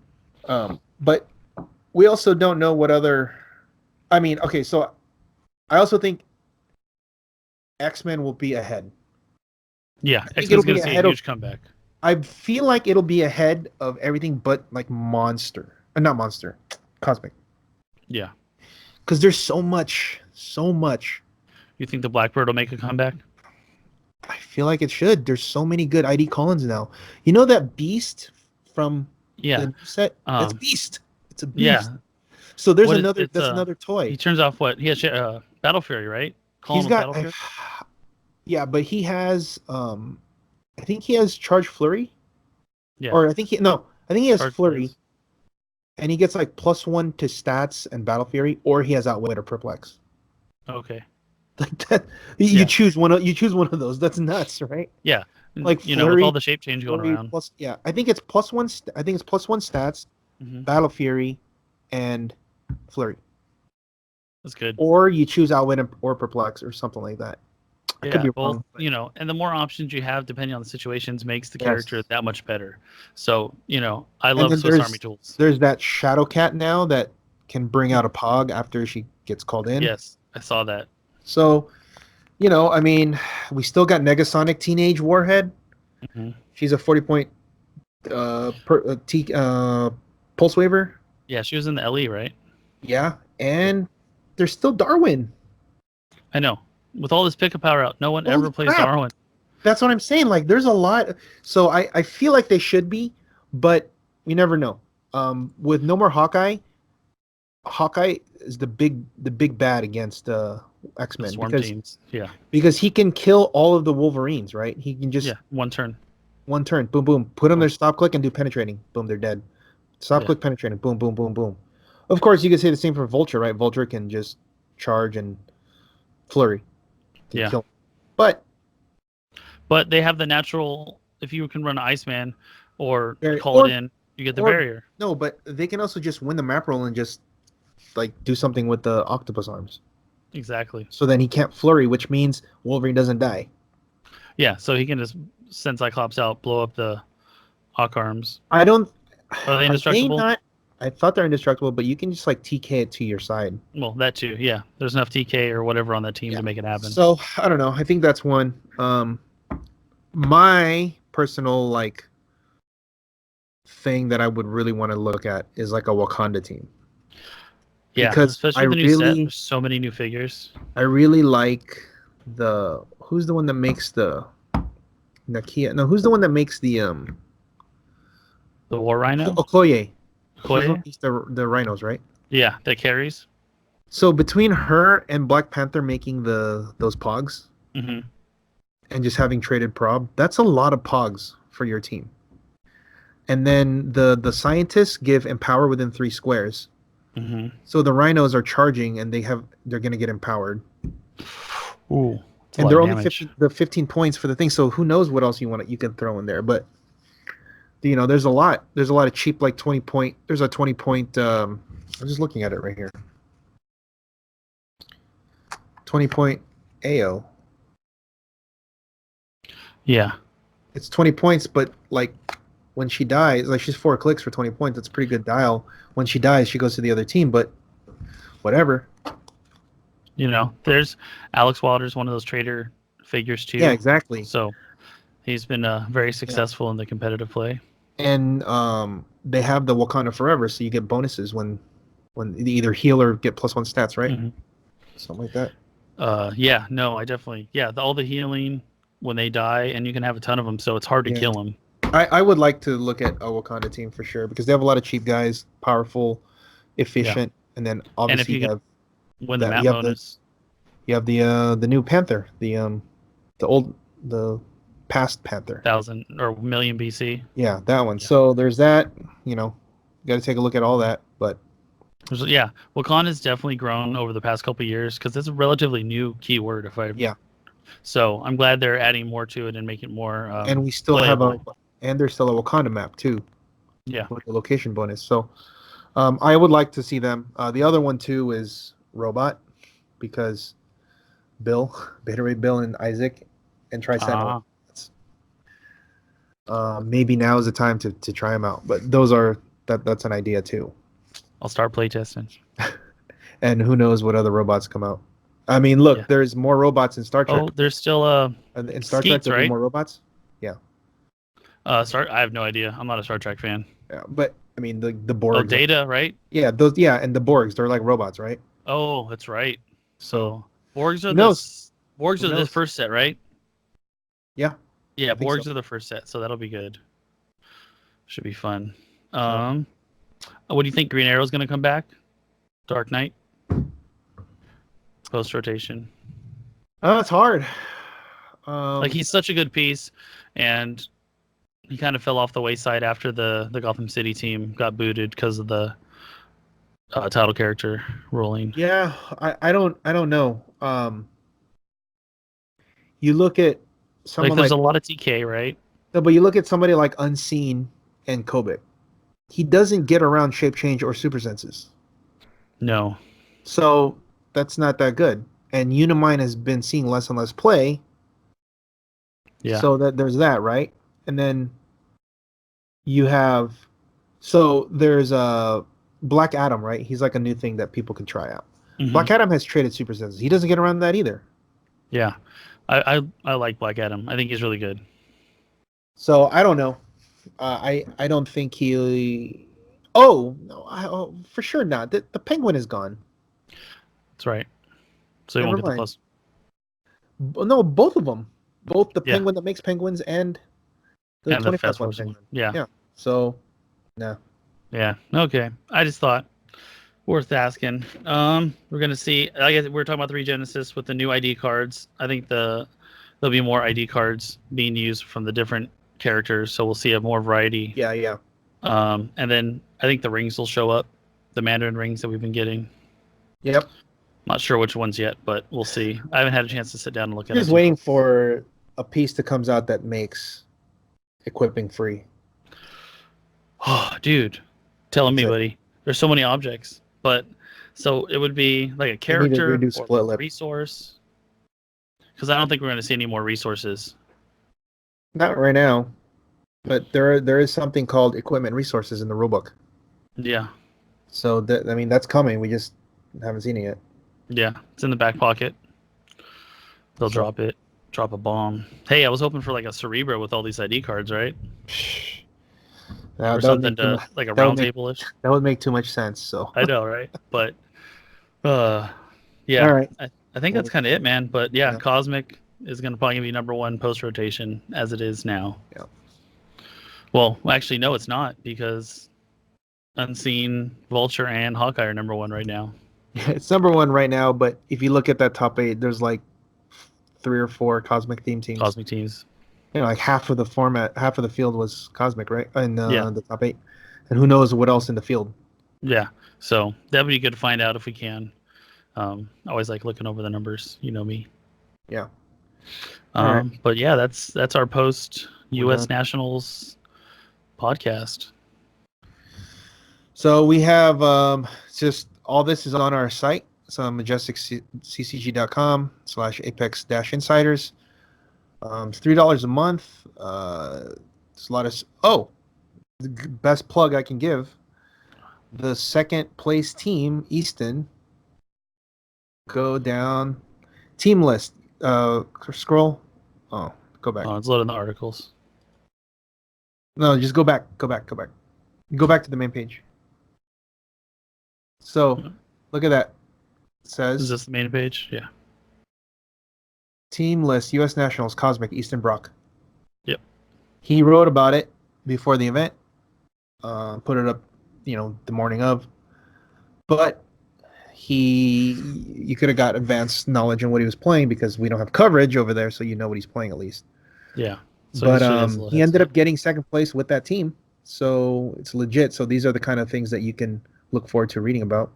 but we also don't know what other. I mean, okay, so I also think X-Men will be ahead. Yeah, X-Men's going to see a huge comeback. I feel like it'll be ahead of everything but like not Monster, Cosmic. Yeah. Because there's so much. You think the Blackbird will make a comeback? I feel like it should. There's so many good ID Collins now. You know that Beast from the set? It's Beast. It's a Beast. Yeah. So there's another toy. He turns off what? He has Battle Fury, right? He's got Battle Fury? Yeah, but he has I think he has Charge Flurry. Yeah. Or I think he has Charge Flurry. Flurries. And he gets like +1 to stats and Battle Fury, or he has Outwit or Perplex. Okay. Like that, you choose one of those. That's nuts, right? Yeah. Like Flurry, with all the shape change going around. I think it's +1. I think it's +1 stats, Battle Fury, and Flurry. That's good. Or you choose Outwit or Perplex or something like that. Yeah, could be wrong, and the more options you have, depending on the situations, makes the character that much better. So, I love Swiss Army tools. There's that Shadow Cat now that can bring out a Pog after she gets called in. Yes, I saw that. So, I mean, we still got Negasonic Teenage Warhead. Mm-hmm. She's a 40-point Pulse Waver. Yeah, she was in the LE, right? Yeah, and there's still Darwin. I know. With all this pickup power out, no one ever plays Darwin. That's what I'm saying. Like, there's a lot. So I feel like they should be, but we never know. With no more Hawkeye is the big bad against X-Men teams. Yeah. Because he can kill all of the Wolverines, right? He can just one turn. Boom, boom. Put on their stop click and do penetrating. Boom, they're dead. Stop click penetrating. Boom, boom, boom, boom. Of course, you could say the same for Vulture, right? Vulture can just charge and flurry to kill. But they have the natural. If you can run Iceman or it in, you get the barrier. No, but they can also just win the map roll and just like do something with the octopus arms. Exactly. So then he can't flurry, which means Wolverine doesn't die. Yeah, so he can just send Cyclops out, blow up the Hawk arms. Are they indestructible? I thought they're indestructible, but you can just like TK it to your side. Well, that too, yeah. There's enough TK or whatever on that team to make it happen. So I don't know. I think that's one. My personal like thing that I would really want to look at is like a Wakanda team. Yeah, because especially with the new set. There's so many new figures. I really like who's the one that makes the Nakia? No, who's the one that makes the War Rhino? Okoye. Okoye? He's the rhinos, right? Yeah, that carries. So between her and Black Panther making those pogs, and just having traded prob, that's a lot of pogs for your team. And then the scientists give empower within 3 squares. So the rhinos are charging and they're going to get empowered. Ooh, and they're only 15 points for the thing. So who knows what else you can throw in there? But there's a lot of cheap like 20 point. There's a 20 point. I'm just looking at it right here. 20 point AO. Yeah, it's 20 points, but like when she dies, like she's 4 clicks for 20 points. That's a pretty good dial. When she dies, she goes to the other team, but whatever. There's Alex Wilder's one of those trader figures too. Yeah, exactly. So he's been very successful in the competitive play. And they have the Wakanda Forever, so you get bonuses when they either heal or get +1 stats, right? Something like that. Yeah, no, I definitely, all the healing when they die, and you can have a ton of them, so it's hard to kill them. I would like to look at a Wakanda team for sure because they have a lot of cheap guys, powerful, efficient, and then obviously you have win the map bonus. You have the new Panther, the past Panther, 1,000 or million BC. Yeah, that one. Yeah. So there's that. You got to take a look at all that. But Wakanda's definitely grown over the past couple of years because it's a relatively new keyword. So I'm glad they're adding more to it and making it more. And we still playable. There's still a Wakanda map too. Yeah, with the location bonus. So I would like to see them. The other one too is Robot, because Beta Ray Bill and Isaac and Tri-Sentinel. Maybe now is the time to try them out. But that's an idea too. I'll start playtesting. And who knows what other robots come out. I mean, look, there's more robots in Star Trek. Oh, there's still in Star Trek, there's more robots. Yeah. I have no idea. I'm not a Star Trek fan. Yeah, but I mean the Borg. Oh, Data, right? Yeah, those. Yeah, and the Borgs, they're like robots, right? Oh, that's right. So Borgs are the first set, right? Yeah. Yeah, Borgs are the first set, so that'll be good. Should be fun. What do you think? Green Arrow's going to come back? Dark Knight? Post rotation. It's hard. He's such a good piece, and he kind of fell off the wayside after the Gotham City team got booted because of the title character ruling. Yeah, I don't know. You look at someone there's a lot of TK, right? No, but you look at somebody like Unseen and Kobik. He doesn't get around shape change or super senses. No. So that's not that good. And Unimind has been seeing less and less play. Yeah. So there's that, right? And then you have there's Black Adam, right? He's like a new thing that people can try out. Black Adam has traded super senses. He doesn't get around that either. Yeah. I like Black Adam. I think he's really good. So I don't know. I don't think he. Oh no! For sure not. The Penguin is gone. That's right. So you won't get the plus. No, both of them. Both the Penguin that makes penguins and the 25 penguin. Yeah. So, no. Yeah. Okay. I just thought worth asking. We're gonna see. I guess we're talking about the Regenesis with the new ID cards. I think there'll be more ID cards being used from the different characters, so we'll see a more variety. Yeah. And then I think the rings will show up the Mandarin rings that we've been getting. Yep. Not sure which ones yet, but we'll see. I haven't had a chance to sit down and look at it. Just waiting for a piece that comes out that makes equipping free. Oh, dude, telling me, buddy. There's so many objects, but so it would be like a character or a resource. Because I don't think we're going to see any more resources. Not right now, but there is something called equipment resources in the rulebook. Yeah. So that's coming. We just haven't seen it yet. Yeah, it's in the back pocket. They'll drop it. Drop a bomb. Hey, I was hoping for like a Cerebro with all these ID cards, right? Or something to like a round table-ish. That would make too much sense. So I know, right? But yeah. All right. I think that's kind of it, man. But yeah, Cosmic is going to probably be number one post rotation as it is now. Yeah. Well, actually, no, it's not, because Unseen, Vulture, and Hawkeye are number one right now. It's number one right now, but if you look at that top 8, there's like 3 or 4 Cosmic theme teams. Cosmic teams. Like half of the field was Cosmic, right? In the top 8. And who knows what else in the field. Yeah. So that would be good to find out if we can. I always like looking over the numbers. You know me. Yeah. Right. But yeah, that's our post U.S. Nationals podcast. So we have just all this is on our site. It's on majestixccg.com/apex-insiders. It's $3 a month. It's a lot of the best plug I can give. The second place team, Easton, go down team list. Scroll. Oh, go back. Oh, it's loading the articles. No, just go back. Go back to the main page. So, look at that. It says, is this the main page? Yeah. Team list, U.S. Nationals, Cosmic, Easton Brock. Yep. He wrote about it before the event. Put it up, the morning of. But you could have got advanced knowledge on what he was playing because we don't have coverage over there, so you know what he's playing at least. Yeah. So but he ended up getting second place with that team, so it's legit. So these are the kind of things that you can look forward to reading about.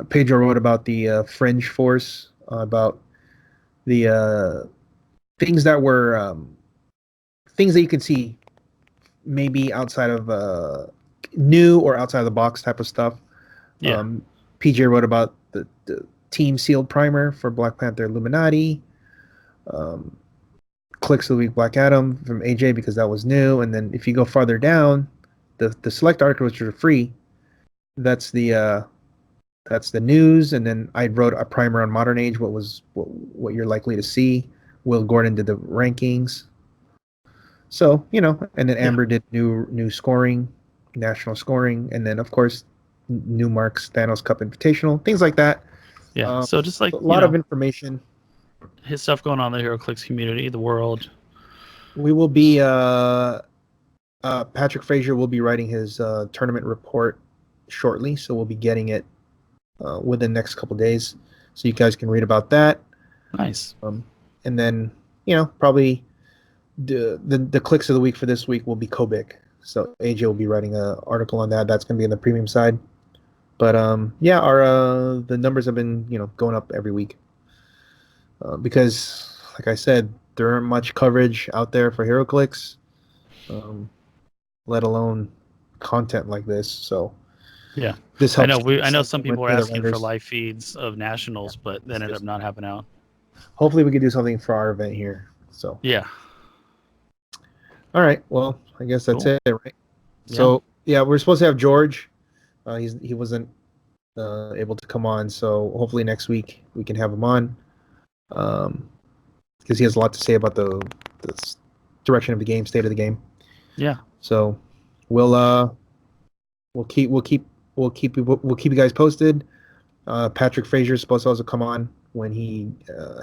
Pedro wrote about the Fringe Force, about the things that were things that you can see maybe outside of new or outside of the box type of stuff. Yeah. PJ wrote about the team sealed primer for Black Panther Illuminati. Clicks of the Week Black Adam from AJ because that was new. And then if you go farther down, the select articles which are free, that's the news. And then I wrote a primer on Modern Age, what you're likely to see. Will Gordon did the rankings. So, and then Amber did new scoring, national scoring, and then of course new marks, Thanos Cup Invitational, things like that. Yeah. So just like a lot of information. His stuff going on in the Heroclix community, the world. We will be Patrick Frazier will be writing his tournament report shortly, so we'll be getting it within the next couple of days, so you guys can read about that. Nice. And then probably the clicks of the week for this week will be Kobik. So AJ will be writing an article on that. That's going to be on the premium side. But our the numbers have been going up every week because, like I said, there aren't much coverage out there for Heroclix, let alone content like this. So yeah, this helps. I know some people were asking for live feeds of nationals, but that ended up not happening out. Hopefully, we can do something for our event here. So yeah. All right. Well, I guess that's cool. it, right? Yeah. So we're supposed to have George. He wasn't able to come on, so hopefully next week we can have him on, because he has a lot to say about the direction of the game, state of the game. Yeah. So we'll keep you guys posted. Patrick Frazier is supposed to also come on when he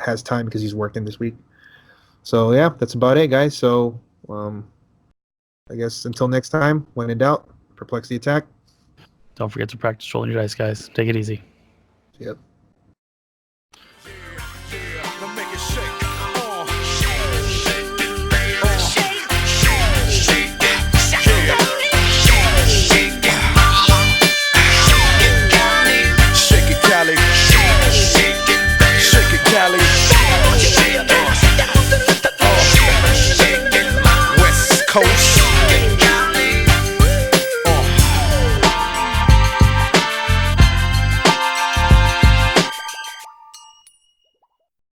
has time because he's working this week. So yeah, that's about it, guys. So I guess until next time, when in doubt, perplex the attack. Don't forget to practice rolling your dice, guys. Take it easy. Yep.